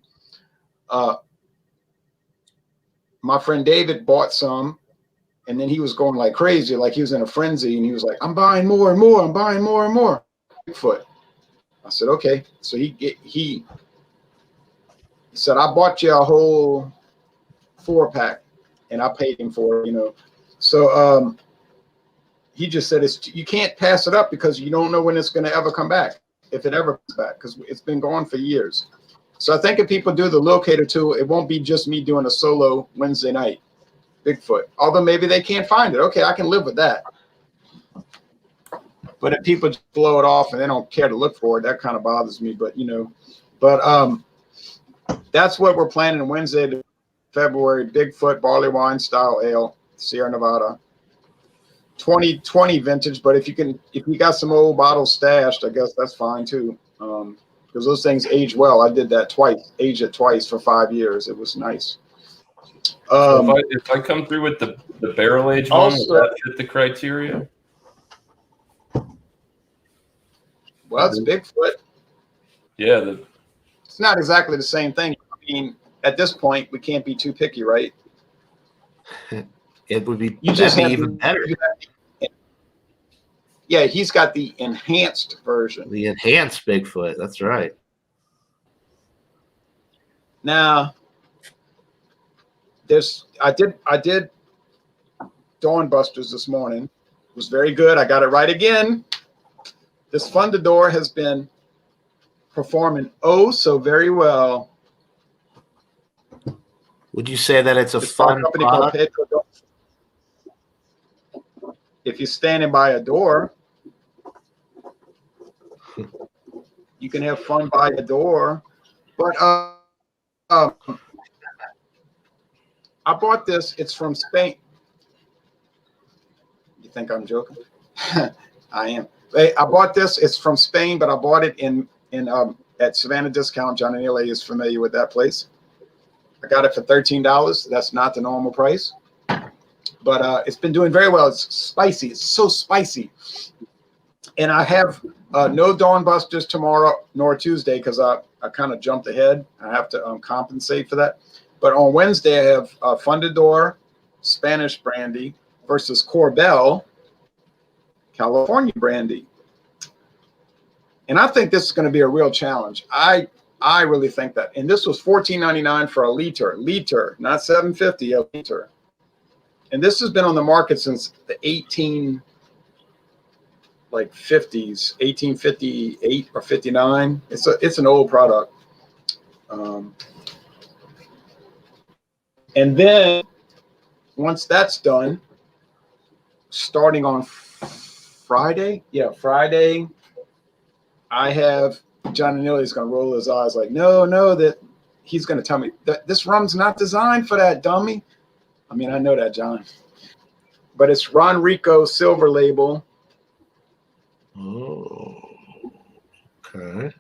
My friend David bought some, and then he was going like crazy, like he was in a frenzy, and he was like, "I'm buying more and more. I'm buying more and more." Bigfoot. I said, "Okay." So he said, "I bought you a whole 4-pack, and I paid him for it, So he just said you can't pass it up because you don't know when it's going to ever come back, if it ever comes back, because it's been gone for years. So I think if people do the locator tool, it won't be just me doing a solo Wednesday night Bigfoot. Although maybe they can't find it. Okay, I can live with that. But if people just blow it off and they don't care to look for it, that kind of bothers me. But that's what we're planning Wednesday, February. Bigfoot barley wine style ale, Sierra Nevada, 2020 vintage. But if you got some old bottles stashed, I guess that's fine too. Because those things age well. I did that twice, aged it twice for 5 years. It was nice. So if I come through with the barrel age one, does that fit the criteria? Well, it's Bigfoot. Yeah. It's not exactly the same thing. I mean, at this point, we can't be too picky, right? It would be even better. Yeah, he's got the enhanced version. The enhanced Bigfoot. That's right. Now, I did Dawn Busters this morning. It was very good. I got it right again. This Fundador has been performing so very well. Would you say that it's a fun product? If you're standing by a door, you can have fun by a door. But I bought this. It's from Spain. You think I'm joking? I am. I bought this. It's from Spain, but I bought it in at Savannah Discount. John and Neely is familiar with that place. I got it for $13. That's not the normal price, but it's been doing very well. It's spicy. It's so spicy. And I have No Dawn Busters tomorrow nor Tuesday because I kind of jumped ahead. I have to compensate for that. But on Wednesday, I have Fundador Spanish brandy versus Corbel California brandy. And I think this is going to be a real challenge. I really think that. And this was $14.99 for a liter, not $7.50 a liter. And this has been on the market since the 1858 or 59. It's an old product. And then once that's done, starting on Friday, I have John Anilli is going to roll his eyes like, no, that he's going to tell me that this rum's not designed for that, dummy. I mean, I know that, John. But it's Ron Rico Silver Label. Oh, okay.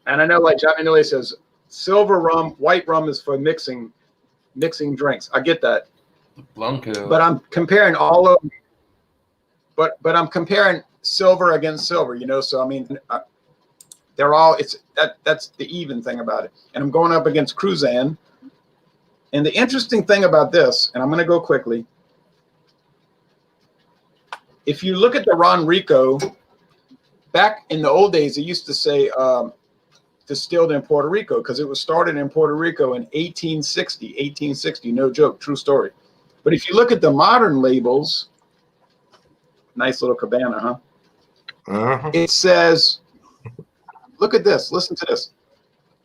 And I know, like John Anilli says, silver rum, white rum is for mixing drinks. I get that. Blanco. But I'm comparing all of them. But I'm comparing silver against silver, you know. So I mean, they're all that's the even thing about it. And I'm going up against Cruzan. And the interesting thing about this, and I'm going to go quickly. If you look at the Ron Rico, back in the old days, it used to say distilled in Puerto Rico because it was started in Puerto Rico in 1860, no joke, true story. But if you look at the modern labels, nice little cabana, huh? Uh-huh. It says, look at this, listen to this.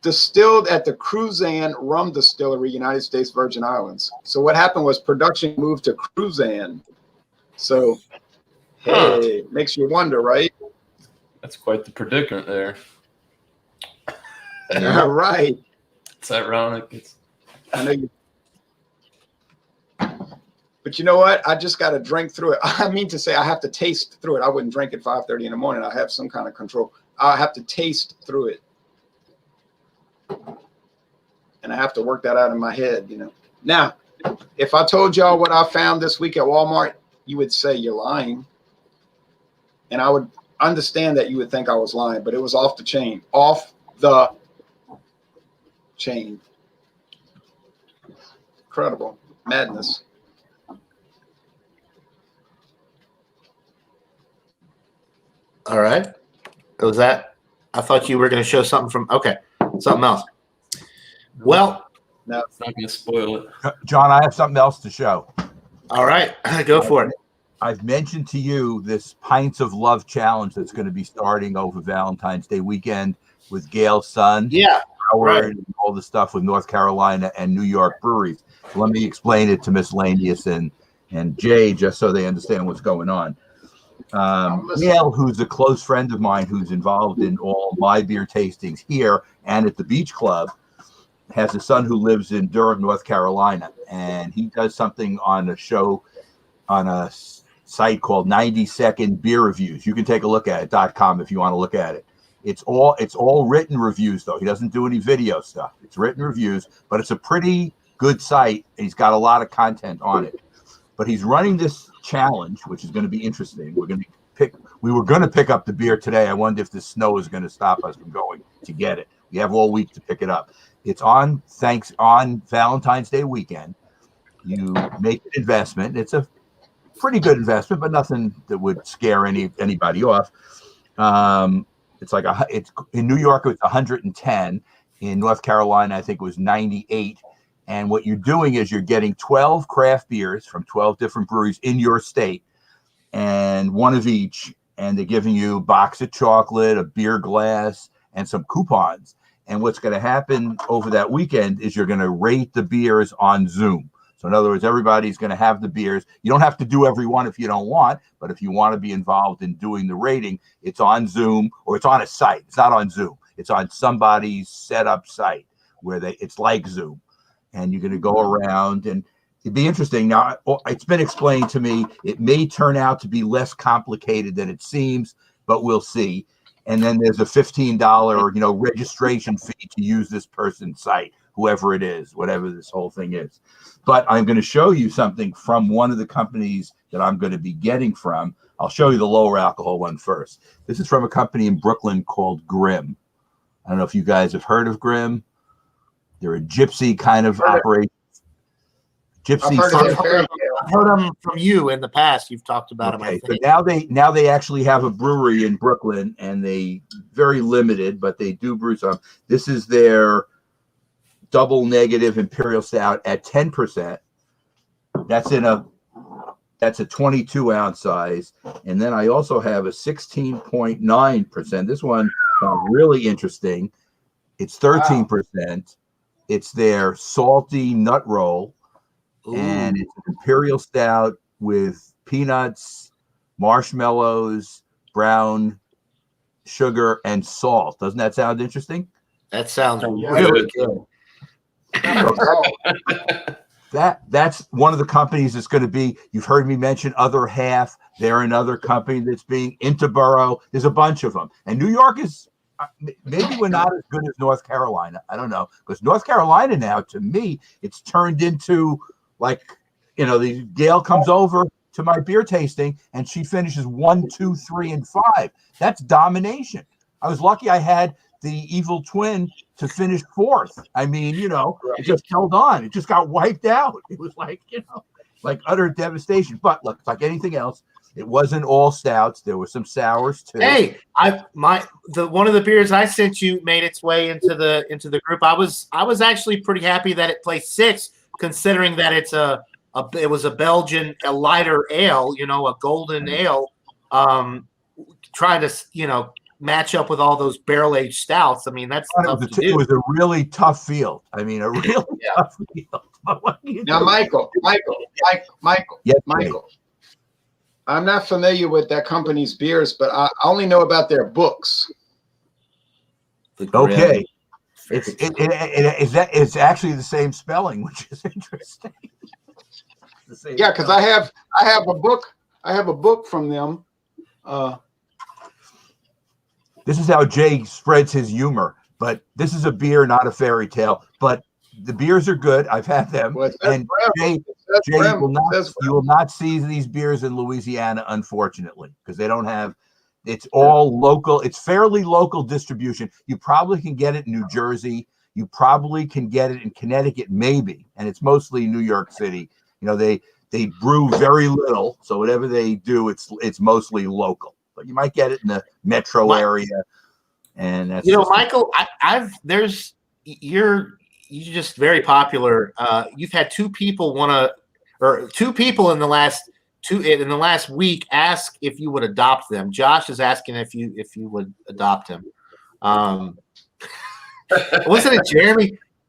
Distilled at the Cruzan Rum Distillery, United States Virgin Islands. So what happened was production moved to Cruzan. So, hey, makes you wonder, right? That's quite the predicament there. Yeah, right. It's ironic. I know you. But you know what? I just got to drink through it. I mean to say I have to taste through it. I wouldn't drink at 5:30 in the morning. I have some kind of control. I have to taste through it. And I have to work that out in my head, you know. Now, if I told y'all what I found this week at Walmart, you would say you're lying. And I would understand that you would think I was lying, but it was off the chain. Off the chain. Incredible. Madness. All right. Was that? I thought you were going to show something from. Okay, something else. Well, No. It's not going to spoil it. John, I have something else to show. all right, go for it. I've mentioned to you this Pints of Love challenge that's going to be starting over Valentine's Day weekend with Gail's son, Yeah, Howard, right. and all the stuff with North Carolina and New York breweries. So let me explain it to Miscellaneous and Jay just so they understand what's going on. Gail, who's a close friend of mine who's involved in all my beer tastings here and at the Beach Club, has a son who lives in Durham, North Carolina, and he does something on a show on a site called 90-Second Beer Reviews. You can take a look at it, .com, if you want to look at it. It's all written reviews, though. He doesn't do any video stuff. It's written reviews, but it's a pretty good site. And he's got a lot of content on it. But he's running this challenge, which is going to be interesting. We were going to pick up the beer today. I wonder if the snow is going to stop us from going to get it. We have all week to pick it up. It's on Valentine's Day weekend. You make an investment. It's a pretty good investment, but nothing that would scare anybody off. It's in New York, it's 110. In North Carolina, I think it was 98. And what you're doing is you're getting 12 craft beers from 12 different breweries in your state, and one of each. And they're giving you a box of chocolate, a beer glass, and some coupons. And what's going to happen over that weekend is you're going to rate the beers on Zoom. So in other words, everybody's going to have the beers. You don't have to do every one if you don't want, but if you want to be involved in doing the rating, it's on Zoom or it's on a site. It's not on Zoom. It's on somebody's set up site where it's like Zoom. And you're going to go around and it'd be interesting. Now, it's been explained to me, it may turn out to be less complicated than it seems, but we'll see. And then there's a $15, registration fee to use this person's site, whoever it is, whatever this whole thing is. But I'm going to show you something from one of the companies that I'm going to be getting from. I'll show you the lower alcohol one first. This is from a company in Brooklyn called Grimm. I don't know if you guys have heard of Grimm. They're a gypsy kind of operation. Gypsy. I've heard them from you in the past. You've talked about them. I think. So now they actually have a brewery in Brooklyn, and they very limited, but they do brew some. This is their double negative imperial stout at 10%. That's a 22-ounce size, and then I also have a 16.9%. This one sounds really interesting. It's 13%. Wow. It's their salty nut roll. Ooh. And it's an imperial stout with peanuts, marshmallows, brown sugar, and salt. Doesn't that sound interesting? That sounds really good. That's one of the companies that's going to be. You've heard me mention Other Half. They're another company that's being Interborough. There's a bunch of them, and New York is maybe we're not as good as North Carolina. I don't know, because North Carolina now, to me, it's turned into. Like, the Gail comes over to my beer tasting and she finishes 1, 2, 3, and 5. That's domination. I was lucky I had the evil twin to finish 4th. I mean, it just held on. It just got wiped out. It was like, like utter devastation. But look, like anything else, it wasn't all stouts. There were some sours too. Hey, one of the beers I sent you made its way into the group. I was actually pretty happy that it placed 6th. Considering that it was a Belgian, a lighter ale, a golden ale, trying to, match up with all those barrel-aged stouts. I mean, that's tough to do. It was a really tough field. I mean, a really tough field. Now, Michael. Yes, Michael. I'm not familiar with that company's beers, but I only know about their books. Okay. It's actually the same spelling, which is interesting. Yeah, because I have a book. I have a book from them. This is how Jay spreads his humor. But this is a beer, not a fairy tale. But the beers are good. I've had them. And Jay, you will not see these beers in Louisiana, unfortunately, because they don't have. It's all local. It's fairly local distribution. You probably can get it in New Jersey. You probably can get it in Connecticut, maybe. And it's mostly New York City. They brew very little, so whatever they do, it's mostly local. But you might get it in the metro area. And that's Michael, you're just very popular. You've had two people in the last week ask if you would adopt them. Josh is asking if you would adopt him. Wasn't it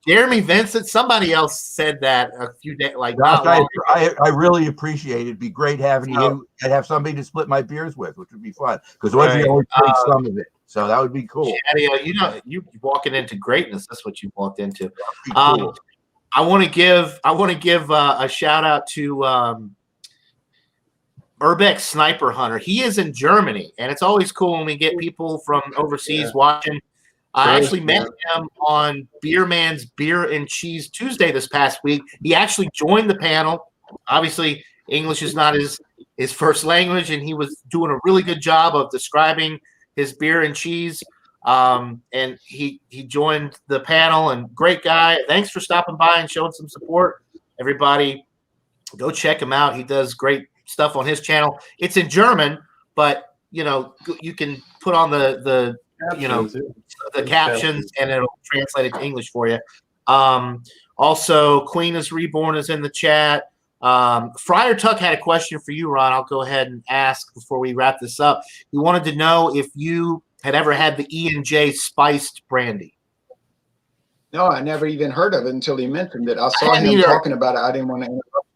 Jeremy Vincent? Somebody else said that a few days I really appreciate it. It'd be great having you. I'd have somebody to split my beers with, which would be fun. Because only drink some of it. So that would be cool. Yeah, you're walking into greatness. That's what you walked into. Cool. I want to give a shout out to Urbex Sniper Hunter. He is in Germany, and it's always cool when we get people from overseas watching. I actually met him on Beer Man's Beer and Cheese Tuesday this past week. He actually joined the panel. Obviously, English is not his first language, and he was doing a really good job of describing his beer and cheese. And he joined the panel, and great guy. Thanks for stopping by and showing some support. Everybody, go check him out. He does great stuff on his channel. It's in German, but you can put on the captions and it'll translate it to English for you. Also, Queen is Reborn is in the chat. Friar Tuck had a question for you, Ron. I'll go ahead and ask before we wrap this up. He wanted to know if you had ever had the E&J spiced brandy. No, I never even heard of it until he mentioned it. I saw him talking about it. I didn't want to interrupt.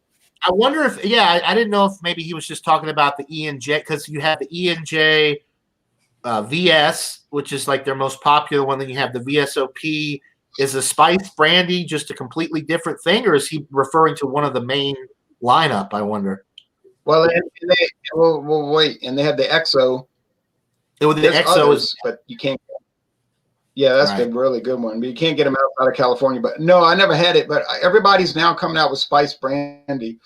I wonder if, I didn't know if maybe he was just talking about the E&J, because you have the E&J VS, which is like their most popular one. Then you have the VSOP. Is a spiced brandy just a completely different thing, or is he referring to one of the main lineup? I wonder. Well, wait, and they have the XO. The XO but you can't. Yeah, that's the really good one. But you can't get them outside of California. But no, I never had it. But everybody's now coming out with spiced brandy.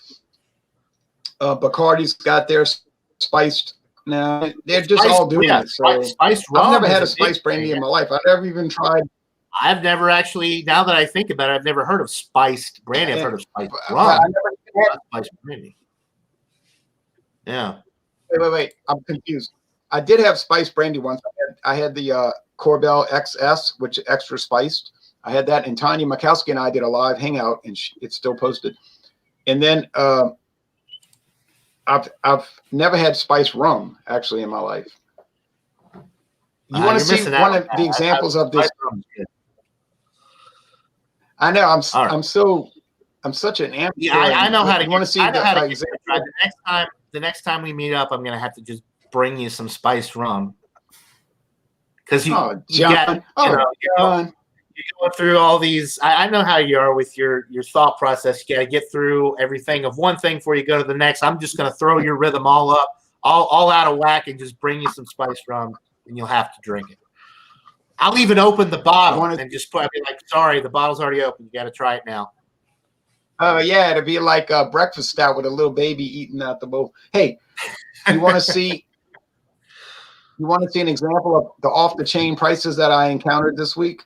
Bacardi's got theirs. spiced. No, they're just all doing it. So spiced rum. I've never had a big spiced brandy thing. in my life. I've never even tried. I've never actually. Now that I think about it, I've never heard of spiced brandy. I've heard of spiced But rum. I never had. Not spiced brandy. Yeah. Wait. I'm confused. I did have spiced brandy once. I had the Corbel XS, which is extra spiced. I had that, and Tanya Mikowski and I did a live hangout, and it's still posted. And then I've never had spiced rum actually in my life. You want to see one of the examples of this? I know I'm such an amateur. Yeah, I know how to. You want to see the example? The next time we meet up, I'm gonna have to just bring you some spiced rum because you go through all these. I know how you are with your thought process. You got to get through everything of one thing before you go to the next. I'm just gonna throw your rhythm all up, all out of whack, and just bring you some spiced rum, and you'll have to drink it. I'll even open the bottle and just I'll be like, sorry, the bottle's already open. You got to try it now. Oh yeah, it'd be like a breakfast stout with a little baby eating out the bowl. Hey, you want to see? You want to see an example of the off-the-chain prices that I encountered this week?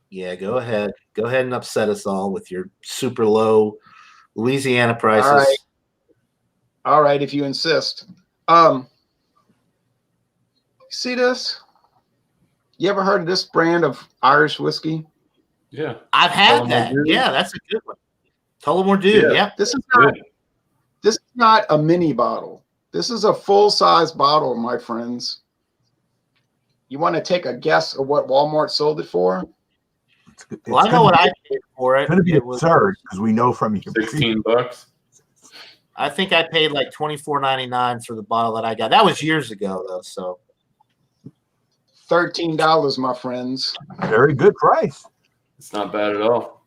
Yeah, go ahead. Go ahead and upset us all with your super low Louisiana prices. All right, if you insist. See this? You ever heard of this brand of Irish whiskey? Yeah. I've had that. Yeah, that's a good one. Tullamore Dew. Yeah. This is not a mini bottle. This is a full-size bottle, my friends. You want to take a guess of what Walmart sold it for? Well, I know what I paid for it. It's going to be absurd because we know from you. $16. I think I paid like $24.99 for the bottle that I got. That was years ago, though. So $13, my friends. Very good price. It's not bad at all.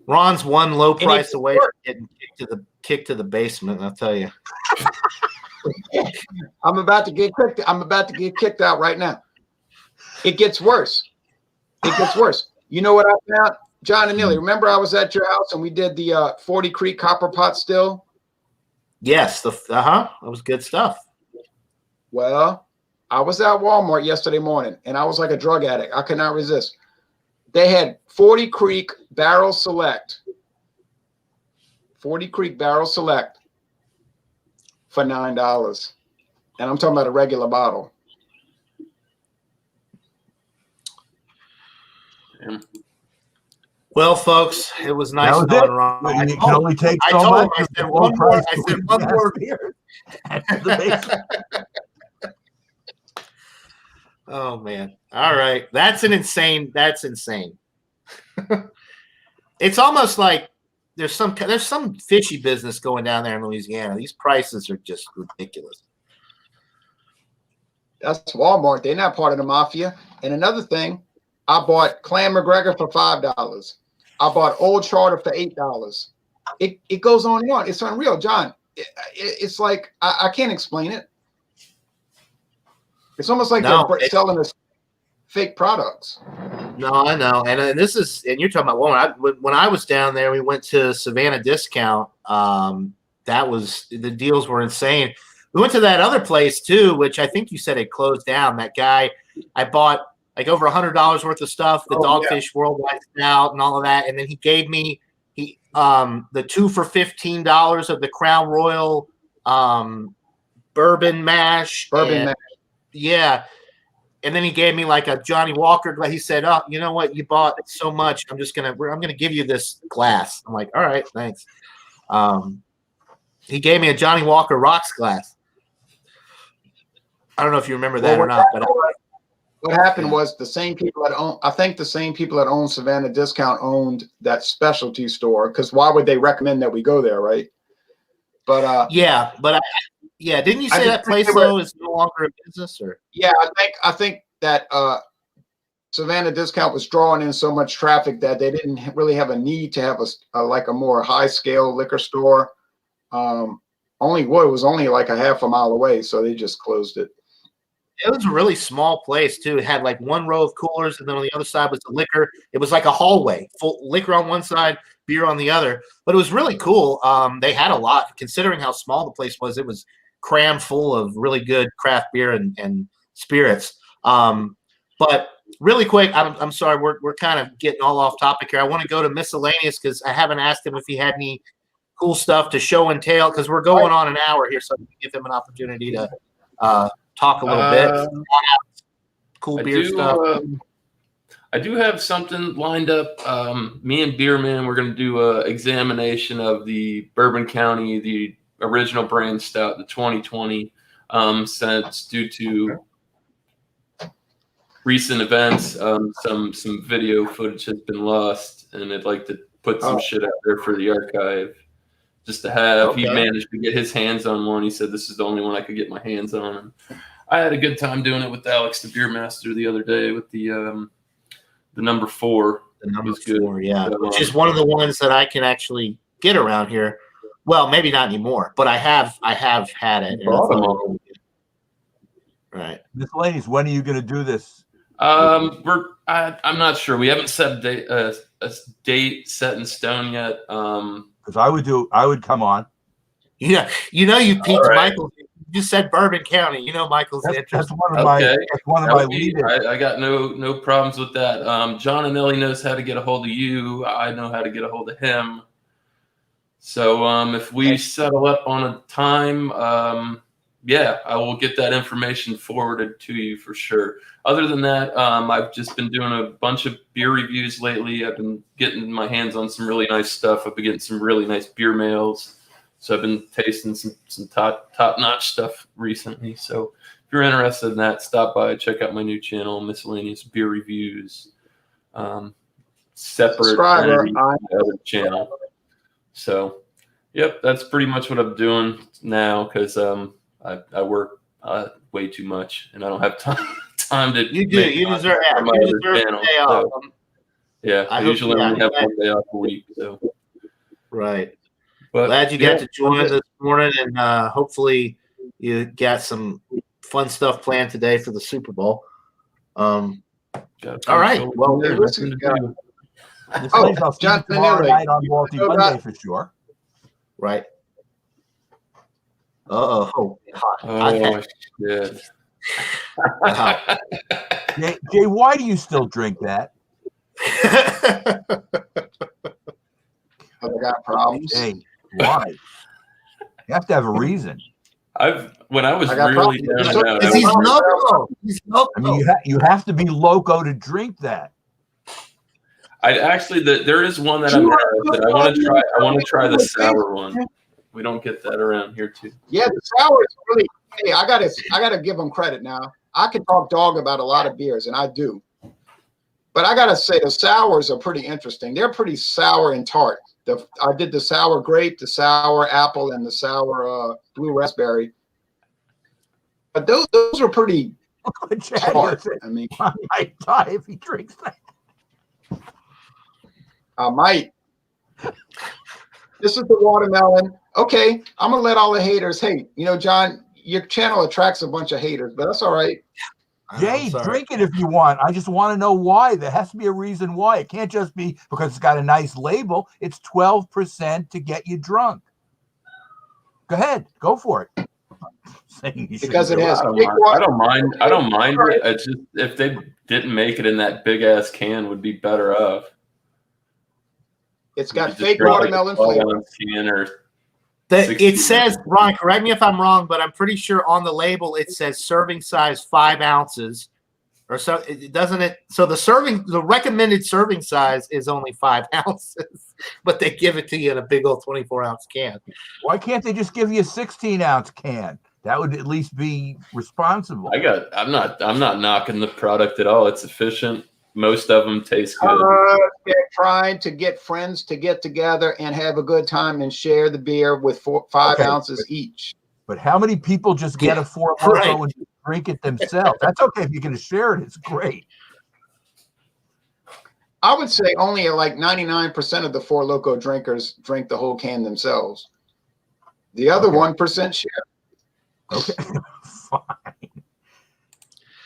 Ron's one low price away from getting kicked to the basement. I'll tell you. I'm about to get kicked. I'm about to get kicked out right now. It gets worse. It gets worse. You know what I found, John and Neely? Remember I was at your house and we did the 40 Creek Copper Pot still? Yes. That was good stuff. Well, I was at Walmart yesterday morning and I was like a drug addict. I could not resist. They had 40 Creek Barrel Select. 40 Creek Barrel Select for $9. And I'm talking about a regular bottle. Well, folks, it was nice knowing Ron. You can only take so much. I said one more beer. Oh man. All right. That's insane. It's almost like there's some fishy business going down there in Louisiana. These prices are just ridiculous. That's Walmart. They're not part of the mafia. And another thing, I bought Clan McGregor for $5. I bought Old Charter for $8. It goes on and on. It's unreal, John. It's like I can't explain it. It's almost like they're selling us fake products. No, I know, and this is, and you're talking about Walmart. When I was down there, we went to Savannah Discount. The deals were insane. We went to that other place too, which I think you said it closed down. That guy, I bought like over $100 worth of stuff, the Dogfish Worldwide Stout and all of that, and then he gave me the 2 for $15 of the Crown Royal bourbon mash. Yeah. And then he gave me like a Johnny Walker. He said, "Oh, you know what? You bought so much. I'm gonna give you this glass." I'm like, "All right, thanks." He gave me a Johnny Walker rocks glass. I don't know if you remember that or not, but what happened was the same people that own Savannah Discount owned that specialty store. Because why would they recommend that we go there, right? But didn't you say that place though is no longer in business? Or I think that Savannah Discount was drawing in so much traffic that they didn't really have a need to have a more high scale liquor store. It was only like a half a mile away, so they just closed it. It was a really small place too. It had like one row of coolers, and then on the other side was the liquor. It was like a hallway, full liquor on one side, beer on the other. But it was really cool. They had a lot, considering how small the place was. It was crammed full of really good craft beer and spirits. But really quick, I'm sorry, we're kind of getting all off topic here. I want to go to Miscellaneous because I haven't asked him if he had any cool stuff to show and tell, because we're going on an hour here, so I can give him an opportunity to talk a little bit. Cool beer stuff. I do have something lined up. Me and Beerman, we're going to do an examination of the Bourbon County, the original brand stout, the 2020, since due to recent events, some video footage has been lost, and I'd like to put some shit out there for the archive. Just to have. He managed to get his hands on one. He said this is the only one I could get my hands on. And I had a good time doing it with Alex, the beer master, the other day with the number 4. The number 4, yeah, which is one of the ones that I can actually get around here. Well, maybe not anymore, but I have had it. Right. Miscellaneous, when are you going to do this? I'm not sure. We haven't set a date set in stone yet. Because I would come on. Yeah, you piqued Michael. You just said Bourbon County. Michael's interested. That's one of my leaders. I got no problems with that. John Anelli knows how to get a hold of you. I know how to get a hold of him. So if we settle up on a time, I will get that information forwarded to you for sure. Other than that, I've just been doing a bunch of beer reviews lately. I've been getting my hands on some really nice stuff. I've been getting some really nice beer mails. So I've been tasting some top-notch stuff recently. So if you're interested in that, stop by, check out my new channel, Miscellaneous Beer Reviews. Separate other channel. So, yep, that's pretty much what I'm doing now because I work way too much and I don't have time to. You deserve a day off. Yeah, I usually only have one day off a week. So, right. But glad you got to join this morning, and hopefully you got some fun stuff planned today for the Super Bowl. All right. Well, listen, John night on Multi Monday for sure. Right. Oh, shit. Jay, why do you still drink that? I got problems. Hey, why? You have to have a reason. When I was really down and out, he's loco. I mean, you have to be loco to drink that. There is one that I want to try. I want to try the sour one. We don't get that around here too. Yeah, the sour is really. Hey, I gotta give them credit now. I can talk dog about a lot of beers, and I do. But I gotta say the sours are pretty interesting. They're pretty sour and tart. I did the sour grape, the sour apple, and the sour blue raspberry. But those are pretty tart. I mean, I might die if he drinks that. I might. This is the watermelon. Okay, I'm gonna let all the haters hate. John, your channel attracts a bunch of haters, but that's all right. Jay, drink it if you want. I just want to know why. There has to be a reason why. It can't just be because it's got a nice label. It's 12% to get you drunk. Go ahead, go for it. Because it has. I don't mind. I don't mind it. It's just if they didn't make it in that big ass can, would be better off. It's got fake watermelon flavor. It says, Ron, correct me if I'm wrong, but I'm pretty sure on the label it says serving size 5 ounces, or so. It doesn't it? So the recommended serving size is only 5 ounces, but they give it to you in a big old 24-ounce can. Why can't they just give you a 16-ounce can? That would at least be responsible. I'm not knocking the product at all. It's efficient. Most of them taste good. They're trying to get friends to get together and have a good time and share the beer with 5 ounces each. But how many people just get a 4 Loko and drink it themselves? That's okay if you're going to share it. It's great. I would say only like 99% of the 4 Loko drinkers drink the whole can themselves. The other 1% share. Okay, fine.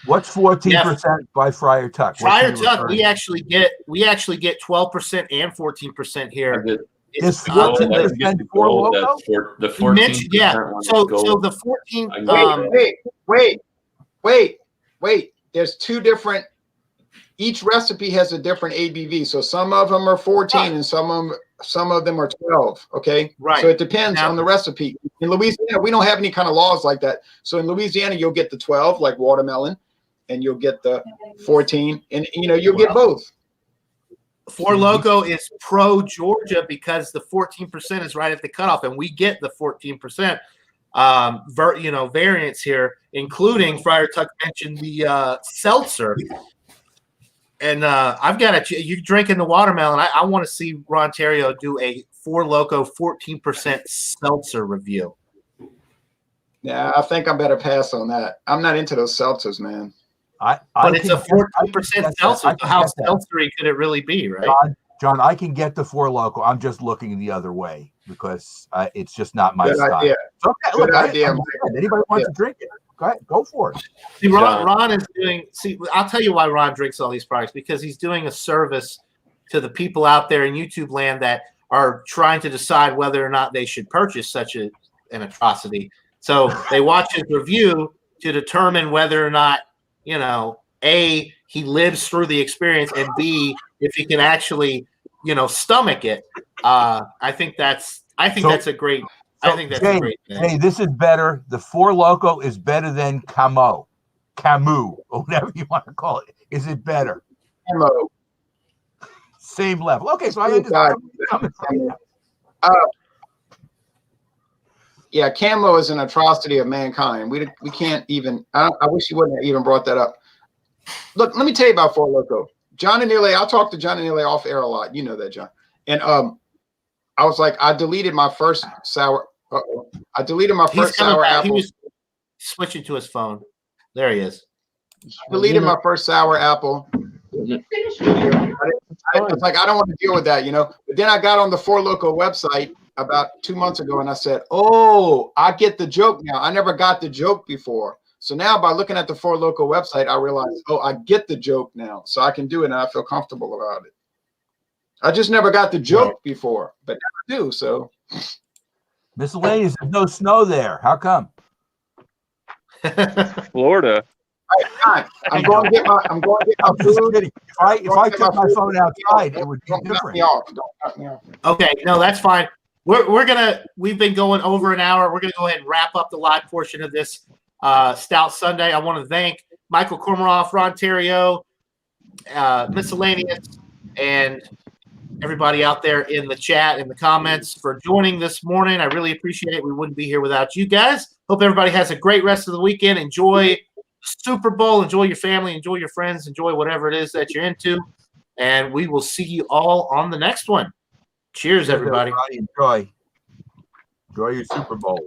What's 14% by Friar Tuck? Friar Tuck, we actually get 12% and 14% here Is we got to 14% Four Loko? The 14%. yeah. So gold. the 14. Wait. There's two different. Each recipe has a different ABV. So some of them are 14 and some of them are 12. Okay. Right. So it depends on the recipe. In Louisiana, we don't have any kind of laws like that. So in Louisiana, you'll get the 12 like watermelon, and you'll get the 14, and you'll get both. Four Loko is pro Georgia because the 14% is right at the cutoff, and we get the 14% variants here, including Friar Tuck mentioned the seltzer. And I've got you drinking the watermelon. I want to see Rontario do a Four Loko 14% seltzer review. Yeah, I think I better pass on that. I'm not into those seltzers, man. But it's a 14% seltzer. So how seltzery could it really be, right? John, I can get the Four Loko. I'm just looking the other way because it's just not my style. Idea. It's okay. Good idea. Anybody wants to drink it? Go for it. See, Ron is doing. See, I'll tell you why Ron drinks all these products, because he's doing a service to the people out there in YouTube land that are trying to decide whether or not they should purchase such an atrocity. So they watch his review to determine whether or not, A, he lives through the experience, and B, if he can actually, stomach it. I think that's a great. I think that's a great thing. Hey, this is better. The Four Loko is better than Camus, or whatever you want to call it. Is it better? Hello. Same level. Okay, so I understand. Yeah, Camo is an atrocity of mankind. We can't even. I wish you wouldn't have even brought that up. Look, let me tell you about Four Loko. John and Neely, I talk to John and Neely off air a lot. You know that, John. And I was like, I deleted my first sour. I deleted my first sour apple. He was switching to his phone. There he is. Deleted my first sour apple. I was like, I don't want to deal with that, But then I got on the Four Loko website about 2 months ago, and I said, "Oh, I get the joke now. I never got the joke before." So now, by looking at the Four Loko website, I realized, oh, I get the joke now, so I can do it, and I feel comfortable about it. I just never got the joke before, but now I do. So, Miscellaneous, there's no snow there. How come? Florida. I'm going to get my food. If I took my phone outside, it would be different. Don't cut me off. Okay, no, that's fine. We've been going over an hour. We're gonna go ahead and wrap up the live portion of this Stout Sunday. I want to thank Michael Kormaroff, Rontario, Miscellaneous, and everybody out there in the chat and the comments for joining this morning. I really appreciate it. We wouldn't be here without you guys. Hope everybody has a great rest of the weekend. Enjoy Super Bowl, enjoy your family, enjoy your friends, enjoy whatever it is that you're into, and we will see you all on the next one. Cheers, everybody. Enjoy your Super Bowl.